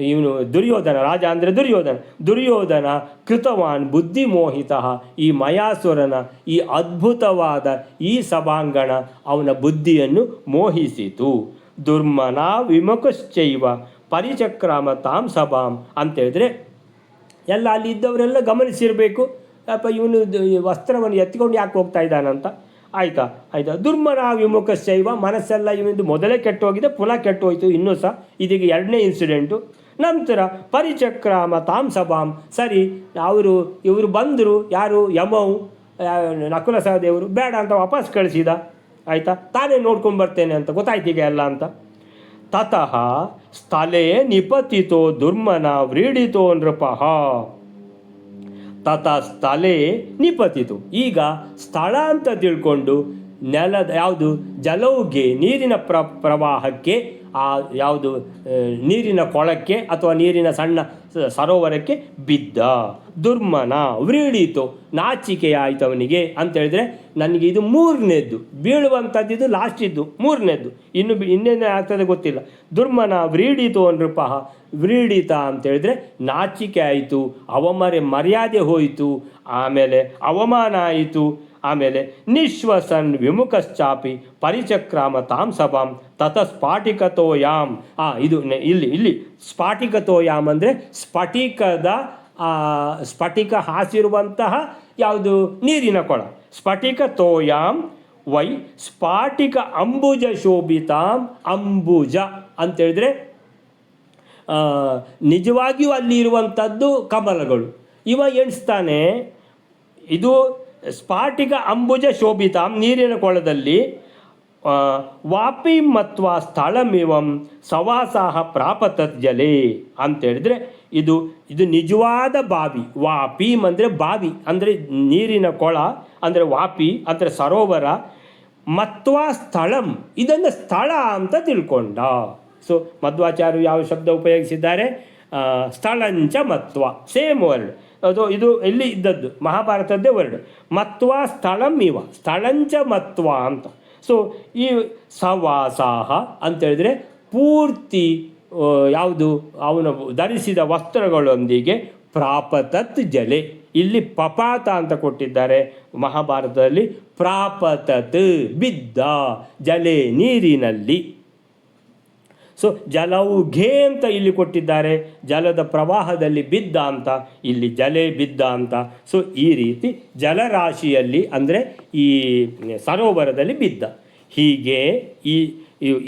ಇವನು ದುರ್ಯೋಧನ, ರಾಜ ಅಂದರೆ ದುರ್ಯೋಧನ ಕೃತವಾನ್ ಬುದ್ಧಿಮೋಹಿತ, ಈ ಮಯಾಸುರನ ಈ ಅದ್ಭುತವಾದ ಈ ಸಭಾಂಗಣ ಅವನ ಬುದ್ಧಿಯನ್ನು ಮೋಹಿಸಿತು. ದುರ್ಮನ ವಿಮುಖಶ್ಚೈವ ಪರಿಚಕ್ರಾಮ ತಾಂ ಸಭಾಂ ಅಂತೇಳಿದ್ರೆ ಎಲ್ಲ ಅಲ್ಲಿ ಇದ್ದವರೆಲ್ಲ ಗಮನಿಸಿರಬೇಕು. ಅಪ್ಪ ಇವನು ವಸ್ತ್ರವನ್ನು ಎತ್ತಿಕೊಂಡು ಯಾಕೆ ಹೋಗ್ತಾ ಇದ್ದಾನಂತ. ಆಯಿತಾ. ದುರ್ಮನ ವಿಮುಖಶ್ಚೈವ, ಮನಸ್ಸೆಲ್ಲ ಇವನಿಂದು ಮೊದಲೇ ಕೆಟ್ಟೋಗಿದೆ, ಪುನಃ ಕೆಟ್ಟೋಯ್ತು ಇನ್ನೂ ಸಹ. ಇದೀಗ ಎರಡನೇ ಇನ್ಸಿಡೆಂಟು. ನಂತರ ಪರಿಚಕ್ರಾಮ ತಾಂ ಸಭಾಂ, ಸರಿ ಇವರು ಬಂದರು, ಯಾರು? ಯಮವು ನಕುಲ ಸಹದೇವರು ಬೇಡ ಅಂತ ವಾಪಸ್ ಕಳಿಸಿದ. ಆಯಿತಾ, ತಾನೇ ನೋಡ್ಕೊಂಡು ಬರ್ತೇನೆ ಅಂತ ಗೊತ್ತಾಯ್ತು ಈಗ ಎಲ್ಲ ಅಂತ. ತತಃ ಸ್ಥಳೇ ನಿಪತಿತೋ ದುರ್ಮನ ವ್ರೀಡಿತೋ ನೃಪಃ. ತತ ಸ್ಥಳೇ ನಿಪತಿತು, ಈಗ ಸ್ಥಳ ಅಂತ ತಿಳ್ಕೊಂಡು ನೆಲದ ಯಾವುದು ಜಲೌಗೆ ನೀರಿನ ಪ್ರವಾಹಕ್ಕೆ, ಆ ಯಾವುದು ನೀರಿನ ಕೊಳಕ್ಕೆ ಅಥವಾ ನೀರಿನ ಸಣ್ಣ ಸರೋವರಕ್ಕೆ ಬಿದ್ದ. ದುರ್ಮನ ವ್ರೀಡಿತು, ನಾಚಿಕೆ ಆಯಿತು ಅವನಿಗೆ ಅಂತೇಳಿದರೆ. ನನಗೆ ಇದು ಮೂರನೇದ್ದು, ಬೀಳುವಂಥದ್ದು ಲಾಸ್ಟ್ ಇದ್ದು ಮೂರನೇದ್ದು, ಇನ್ನೇನೇ ಆಗ್ತದೆ ಗೊತ್ತಿಲ್ಲ. ದುರ್ಮನ ವ್ರೀಡಿತು ನೃಪಃ, ವ್ರೀಡಿತ ಅಂತೇಳಿದರೆ ನಾಚಿಕೆ ಆಯಿತು, ಮರ್ಯಾದೆ ಹೋಯಿತು, ಆಮೇಲೆ ಅವಮಾನ ಆಯಿತು, ಆಮೇಲೆ ನಿಶ್ವಸನ್ ವಿಮುಖಶ್ಚಾಪಿ ಪರಿಚಕ್ರಾಮ ತಾಂ ಸಭಾಂ ತತ ಸ್ಫಾಟಿಕತೋಯಾಮ್. ಇಲ್ಲಿ ಸ್ಫಾಟಿಕತೋಯಾಮ್ ಅಂದರೆ ಸ್ಫಟಿಕ ಹಾಸಿರುವಂತಹ ಯಾವುದು ನೀರಿನ ಕೊಳ. ಸ್ಫಟಿಕತೋಯಾಮ್ ವೈ ಸ್ಫಾಟಿಕ ಅಂಬುಜ ಶೋಭಿತಾಂ. ಅಂಬುಜ ಅಂತೇಳಿದ್ರೆ ನಿಜವಾಗಿಯೂ ಅಲ್ಲಿ ಇರುವಂಥದ್ದು ಕಮಲಗಳು. ಇವ ಎಣಿಸ್ತಾನೆ ಇದು ಸ್ಫಾಟಿಕ ಅಂಬುಜ ಶೋಭಿತಾಂ ನೀರಿನ ಕೊಳದಲ್ಲಿ ವಾಪಿ ಮತ್ವ ಸ್ಥಳಮಿವಂ ಸವಾಸಾಹ ಪ್ರಾಪತತ್ ಜಲೇ ಅಂತೇಳಿದರೆ ಇದು ನಿಜವಾದ ಬಾವಿ. ವಾಪೀಮ್ ಅಂದರೆ ಬಾವಿ ಅಂದರೆ ನೀರಿನ ಕೊಳ ಅಂದರೆ ವಾಪಿ ಅಂದರೆ ಸರೋವರ. ಮತ್ವ ಸ್ಥಳಂ ಇದನ್ನು ಸ್ಥಳ ಅಂತ ತಿಳ್ಕೊಂಡ. ಸೊ ಮಧ್ವಾಚಾರ್ಯರು ಯಾವ ಶಬ್ದ ಉಪಯೋಗಿಸಿದ್ದಾರೆ? ಸ್ಥಳಂಚ ಮತ್ವ, ಸೇಮ್ ವರ್ಡ್. ಇದು ಎಲ್ಲಿ ಇದ್ದದ್ದು ಮಹಾಭಾರತದ್ದೇ ವರ್ಡ್. ಮತ್ವ ಸ್ಥಳಂ ಇವ, ಸ್ಥಳಂಚ ಮತ್ವ ಅಂತ. ಸೊ ಈ ಸವಾಸಾಹ ಅಂತೇಳಿದರೆ ಪೂರ್ತಿ ಯಾವುದು ಅವನು ಧರಿಸಿದ ವಸ್ತ್ರಗಳೊಂದಿಗೆ ಪ್ರಾಪತತ್ ಜಲೆ. ಇಲ್ಲಿ ಪಪಾತ ಅಂತ ಕೊಟ್ಟಿದ್ದಾರೆ, ಮಹಾಭಾರತದಲ್ಲಿ ಪ್ರಾಪತತ್ ಬಿದ್ದ, ಜಲೆ ನೀರಿನಲ್ಲಿ. ಸೊ ಜಲೌಘೆ ಅಂತ ಇಲ್ಲಿ ಕೊಟ್ಟಿದ್ದಾರೆ, ಜಲದ ಪ್ರವಾಹದಲ್ಲಿ ಬಿದ್ದ ಅಂತ, ಇಲ್ಲಿ ಜಲೆ ಬಿದ್ದ ಅಂತ. ಸೊ ಈ ರೀತಿ ಜಲರಾಶಿಯಲ್ಲಿ ಅಂದರೆ ಈ ಸರೋವರದಲ್ಲಿ ಬಿದ್ದ. ಹೀಗೆ ಈ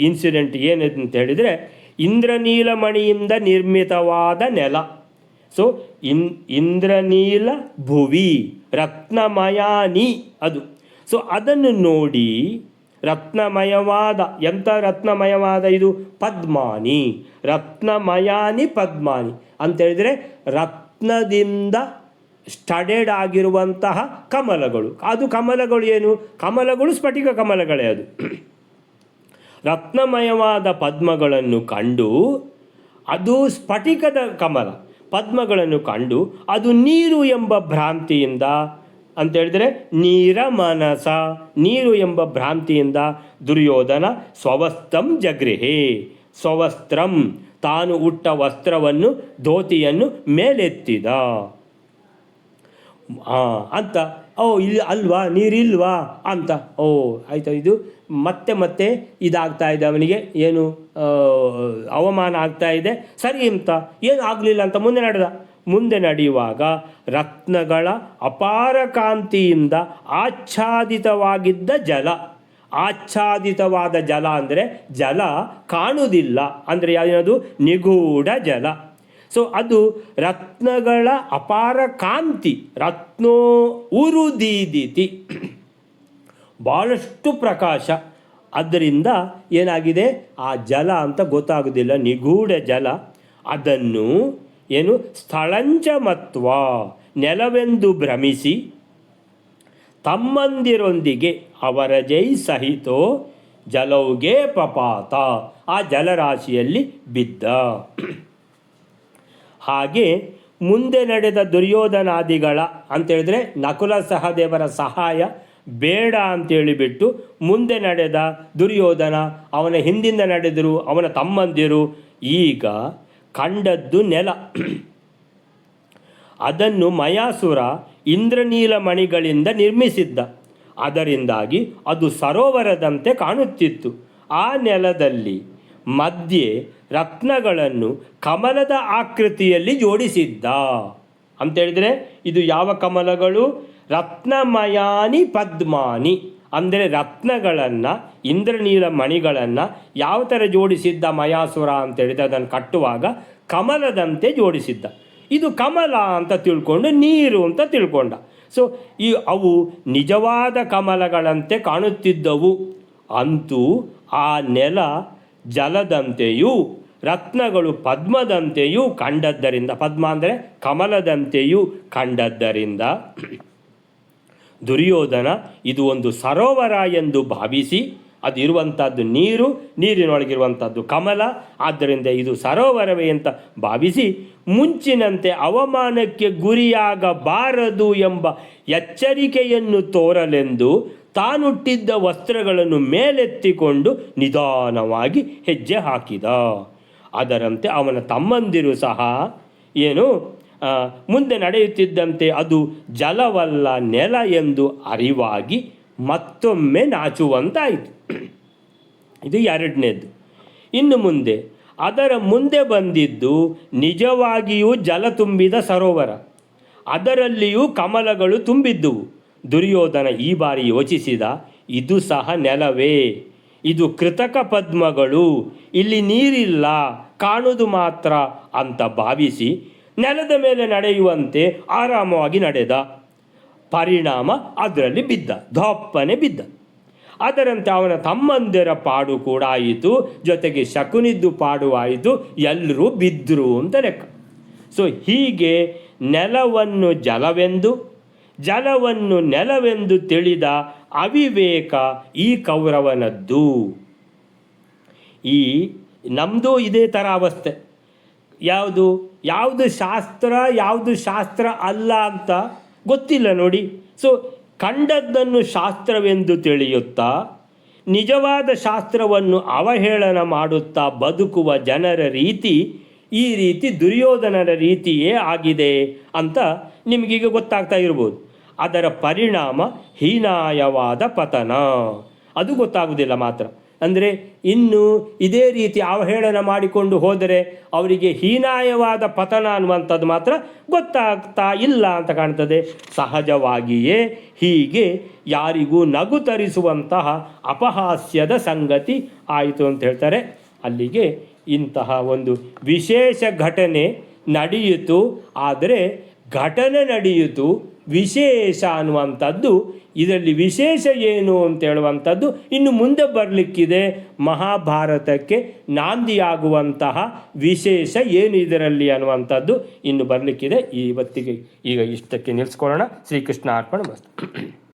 ಇನ್ಸಿಡೆಂಟ್ ಏನಿದೆ ಅಂತ ಹೇಳಿದರೆ, ಇಂದ್ರನೀಲಮಣಿಯಿಂದ ನಿರ್ಮಿತವಾದ ನೆಲ. ಸೊ ಇಂದ್ರನೀಲ ಭುವಿ ರತ್ನಮಯಾನಿ ಅದು. ಸೊ ಅದನ್ನು ನೋಡಿ ರತ್ನಮಯವಾದ, ಎಂಥ ರತ್ನಮಯವಾದ ಇದು? ಪದ್ಮಾನಿ, ರತ್ನಮಯಾನಿ ಪದ್ಮಾನಿ ಅಂತೇಳಿದರೆ ರತ್ನದಿಂದ ಸ್ಟಡೆಡ್ ಆಗಿರುವಂತಹ ಕಮಲಗಳು. ಅದು ಕಮಲಗಳು ಏನು? ಕಮಲಗಳು ಸ್ಫಟಿಕ ಕಮಲಗಳೇ. ಅದು ರತ್ನಮಯವಾದ ಪದ್ಮಗಳನ್ನು ಕಂಡು, ಅದು ಸ್ಫಟಿಕದ ಕಮಲ ಪದ್ಮಗಳನ್ನು ಕಂಡು ಅದು ನೀರು ಎಂಬ ಭ್ರಾಂತಿಯಿಂದ ಅಂತೇಳಿದರೆ ನೀರ ಮನಸ, ನೀರು ಎಂಬ ಭ್ರಾಂತಿಯಿಂದ ದುರ್ಯೋಧನ ಸ್ವವಸ್ತ್ರಂ ಜಗೃಹೆ. ಸ್ವವಸ್ತ್ರಂ ತಾನು ಉಟ್ಟ ವಸ್ತ್ರವನ್ನು, ಧೋತಿಯನ್ನು ಮೇಲೆತ್ತಿದ ಅಂತ. ಇಲ್ಲಿ ಅಲ್ವಾ, ನೀರಿಲ್ವಾ ಅಂತ. ಆಯಿತಾ, ಇದು ಮತ್ತೆ ಇದಾಗ್ತಾ ಇದೆ ಅವನಿಗೆ, ಏನು ಅವಮಾನ ಆಗ್ತಾ ಇದೆ. ಸರಿ ಅಂತ ಏನು ಆಗಲಿಲ್ಲ ಅಂತ ಮುಂದೆ ನಡೆಯುವಾಗ ರತ್ನಗಳ ಅಪಾರ ಕಾಂತಿಯಿಂದ ಆಚ್ಛಾದಿತವಾಗಿದ್ದ ಜಲ. ಆಚ್ಛಾದಿತವಾದ ಜಲ ಅಂದರೆ ಜಲ ಕಾಣುವುದಿಲ್ಲ ಅಂದರೆ ಯಾವುದು? ನಿಗೂಢ ಜಲ. ಸೊ ಅದು ರತ್ನಗಳ ಅಪಾರ ಕಾಂತಿ. ರತ್ನೋ ಉರುದೀದಿತಿ, ಭಾಳಷ್ಟು ಪ್ರಕಾಶ. ಅದರಿಂದ ಏನಾಗಿದೆ, ಆ ಜಲ ಅಂತ ಗೊತ್ತಾಗೋದಿಲ್ಲ, ನಿಗೂಢ ಜಲ. ಅದನ್ನು ಏನು ಸ್ಥಳಂಚ ಮತ್ವ ನೆಲವೆಂದು ಭ್ರಮಿಸಿ ತಮ್ಮಂದಿರೊಂದಿಗೆ ಅವರ ಜೈ ಸಹಿತೋ ಜಲೌಗೆ ಪಪಾತ, ಆ ಜಲರಾಶಿಯಲ್ಲಿ ಬಿದ್ದ. ಹಾಗೆ ಮುಂದೆ ನಡೆದ ದುರ್ಯೋಧನಾದಿಗಳ ಅಂತೇಳಿದರೆ ನಕುಲ ಸಹದೇವರ ಸಹಾಯ ಬೇಡ ಅಂತೇಳಿಬಿಟ್ಟು ಮುಂದೆ ನಡೆದ ದುರ್ಯೋಧನ, ಅವನ ಹಿಂದಿಂದ ನಡೆದರು ಅವನ ತಮ್ಮಂದಿರು. ಈಗ ಕಂಡದ್ದು ನೆಲ. ಅದನ್ನು ಮಯಾಸುರ ಇಂದ್ರನೀಲ ಮಣಿಗಳಿಂದ ನಿರ್ಮಿಸಿದ್ದ. ಅದರಿಂದಾಗಿ ಅದು ಸರೋವರದಂತೆ ಕಾಣುತ್ತಿತ್ತು. ಆ ನೆಲದಲ್ಲಿ ಮಧ್ಯೆ ರತ್ನಗಳನ್ನು ಕಮಲದ ಆಕೃತಿಯಲ್ಲಿ ಜೋಡಿಸಿದ್ದ ಅಂತೇಳಿದರೆ ಇದು ಯಾವ ಕಮಲಗಳು? ರತ್ನಮಯಾನಿ ಪದ್ಮಾನಿ ಅಂದರೆ ರತ್ನಗಳನ್ನು, ಇಂದ್ರನೀಲ ಮಣಿಗಳನ್ನು ಯಾವ ಥರ ಜೋಡಿಸಿದ್ದ ಮಯಾಸುರ ಅಂತೇಳಿದ್ರೆ ಅದನ್ನು ಕಟ್ಟುವಾಗ ಕಮಲದಂತೆ ಜೋಡಿಸಿದ್ದ. ಇದು ಕಮಲ ಅಂತ ತಿಳ್ಕೊಂಡು ನೀರು ಅಂತ ತಿಳ್ಕೊಂಡ. ಸೊ ಅವು ನಿಜವಾದ ಕಮಲಗಳಂತೆ ಕಾಣುತ್ತಿದ್ದವು. ಅಂತೂ ಆ ನೆಲ ಜಲದಂತೆಯೂ ರತ್ನಗಳು ಪದ್ಮದಂತೆಯೂ ಕಂಡದ್ದರಿಂದ, ಪದ್ಮ ಅಂದರೆ ಕಮಲದಂತೆಯೂ ಕಂಡದ್ದರಿಂದ ದುರ್ಯೋಧನ ಇದು ಒಂದು ಸರೋವರ ಎಂದು ಭಾವಿಸಿ, ಅದಿರುವಂಥದ್ದು ನೀರು, ನೀರಿನೊಳಗಿರುವಂಥದ್ದು ಕಮಲ, ಆದ್ದರಿಂದ ಇದು ಸರೋವರವೇ ಅಂತ ಭಾವಿಸಿ ಮುಂಚಿನಂತೆ ಅವಮಾನಕ್ಕೆ ಗುರಿಯಾಗಬಾರದು ಎಂಬ ಎಚ್ಚರಿಕೆಯನ್ನು ತೋರಲೆಂದು ತಾನುಟ್ಟಿದ್ದ ವಸ್ತ್ರಗಳನ್ನು ಮೇಲೆತ್ತಿಕೊಂಡು ನಿಧಾನವಾಗಿ ಹೆಜ್ಜೆ ಹಾಕಿದ. ಅದರಂತೆ ಅವನ ತಮ್ಮಂದಿರು ಸಹ ಏನು ಮುಂದೆ ನಡೆಯುತ್ತಿದ್ದಂತೆ ಅದು ಜಲವಲ್ಲ ನೆಲ ಎಂದು ಅರಿವಾಗಿ ಮತ್ತೊಮ್ಮೆ ನಾಚುವಂತಾಯಿತು. ಇದು ಎರಡನೇದು. ಇನ್ನು ಮುಂದೆ ಅದರ ಮುಂದೆ ಬಂದಿದ್ದು ನಿಜವಾಗಿಯೂ ಜಲ ತುಂಬಿದ ಸರೋವರ, ಅದರಲ್ಲಿಯೂ ಕಮಲಗಳು ತುಂಬಿದ್ದುವು. ದುರ್ಯೋಧನ ಈ ಬಾರಿ ಯೋಚಿಸಿದ, ಇದು ಸಹ ನೆಲವೇ, ಇದು ಕೃತಕ ಪದ್ಮಗಳು, ಇಲ್ಲಿ ನೀರಿಲ್ಲ, ಕಾಣುವುದು ಮಾತ್ರ ಅಂತ ಭಾವಿಸಿ ನೆಲದ ಮೇಲೆ ನಡೆಯುವಂತೆ ಆರಾಮವಾಗಿ ನಡೆದ. ಪರಿಣಾಮ ಅದರಲ್ಲಿ ಬಿದ್ದ, ದೊಪ್ಪನೆ ಬಿದ್ದ. ಅದರಂತೆ ಅವನ ತಮ್ಮಂದಿರ ಪಾಡು ಕೂಡ ಆಯಿತು, ಜೊತೆಗೆ ಶಕುನಿದ್ದು ಪಾಡು ಆಯಿತು, ಎಲ್ಲರೂ ಬಿದ್ದರು ಅಂತ ಲೆಕ್ಕ. ಸೊ ಹೀಗೆ ನೆಲವನ್ನು ಜಲವೆಂದು, ಜಲವನ್ನು ನೆಲವೆಂದು ತಿಳಿದ ಅವಿವೇಕ ಈ ಕೌರವನದ್ದು. ಈ ನಮ್ಮದು ಇದೇ ಥರ ಅವಸ್ಥೆ. ಯಾವುದು ಶಾಸ್ತ್ರ ಅಲ್ಲ ಅಂತ ಗೊತ್ತಿಲ್ಲ ನೋಡಿ. ಸೊ ಕಂಡದ್ದನ್ನು ಶಾಸ್ತ್ರವೆಂದು ತಿಳಿಯುತ್ತಾ ನಿಜವಾದ ಶಾಸ್ತ್ರವನ್ನು ಅವಹೇಳನ ಮಾಡುತ್ತಾ ಬದುಕುವ ಜನರ ರೀತಿ ಈ ರೀತಿ ದುರ್ಯೋಧನರ ರೀತಿಯೇ ಆಗಿದೆ ಅಂತ ನಿಮಗೀಗ ಗೊತ್ತಾಗ್ತಾ ಇರ್ಬೋದು. ಅದರ ಪರಿಣಾಮ ಹೀನಾಯವಾದ ಪತನ, ಅದು ಗೊತ್ತಾಗುವುದಿಲ್ಲ ಮಾತ್ರ. ಅಂದರೆ ಇನ್ನು ಇದೇ ರೀತಿ ಅವಹೇಳನ ಮಾಡಿಕೊಂಡು ಹೋದರೆ ಅವರಿಗೆ ಹೀನಾಯವಾದ ಪತನ ಅನ್ನುವಂಥದ್ದು ಮಾತ್ರ ಗೊತ್ತಾಗ್ತಾ ಇಲ್ಲ ಅಂತ ಕಾಣ್ತದೆ. ಸಹಜವಾಗಿಯೇ ಹೀಗೆ ಯಾರಿಗೂ ನಗು ತರಿಸುವಂತಹ ಅಪಹಾಸ್ಯದ ಸಂಗತಿ ಆಯಿತು ಅಂತ ಹೇಳ್ತಾರೆ. ಅಲ್ಲಿಗೆ ಇಂತಹ ಒಂದು ವಿಶೇಷ ಘಟನೆ ನಡೆಯಿತು. ಆದರೆ ಘಟನೆ ನಡೆಯಿತು, ವಿಶೇಷ ಅನ್ನುವಂಥದ್ದು, ಇದರಲ್ಲಿ ವಿಶೇಷ ಏನು ಅಂತ ಹೇಳುವಂಥದ್ದು ಇನ್ನು ಮುಂದೆ ಬರಲಿಕ್ಕಿದೆ. ಮಹಾಭಾರತಕ್ಕೆ ನಾಂದಿಯಾಗುವಂತಹ ವಿಶೇಷ ಏನು ಇದರಲ್ಲಿ ಅನ್ನುವಂಥದ್ದು ಇನ್ನು ಬರಲಿಕ್ಕಿದೆ. ಇವತ್ತಿಗೆ ಈಗ ಇಷ್ಟಕ್ಕೆ ನಿಲ್ಲಿಸ್ಕೊಳ್ಳೋಣ. ಶ್ರೀಕೃಷ್ಣ ಅರ್ಪಣ ಮಸ್ತು.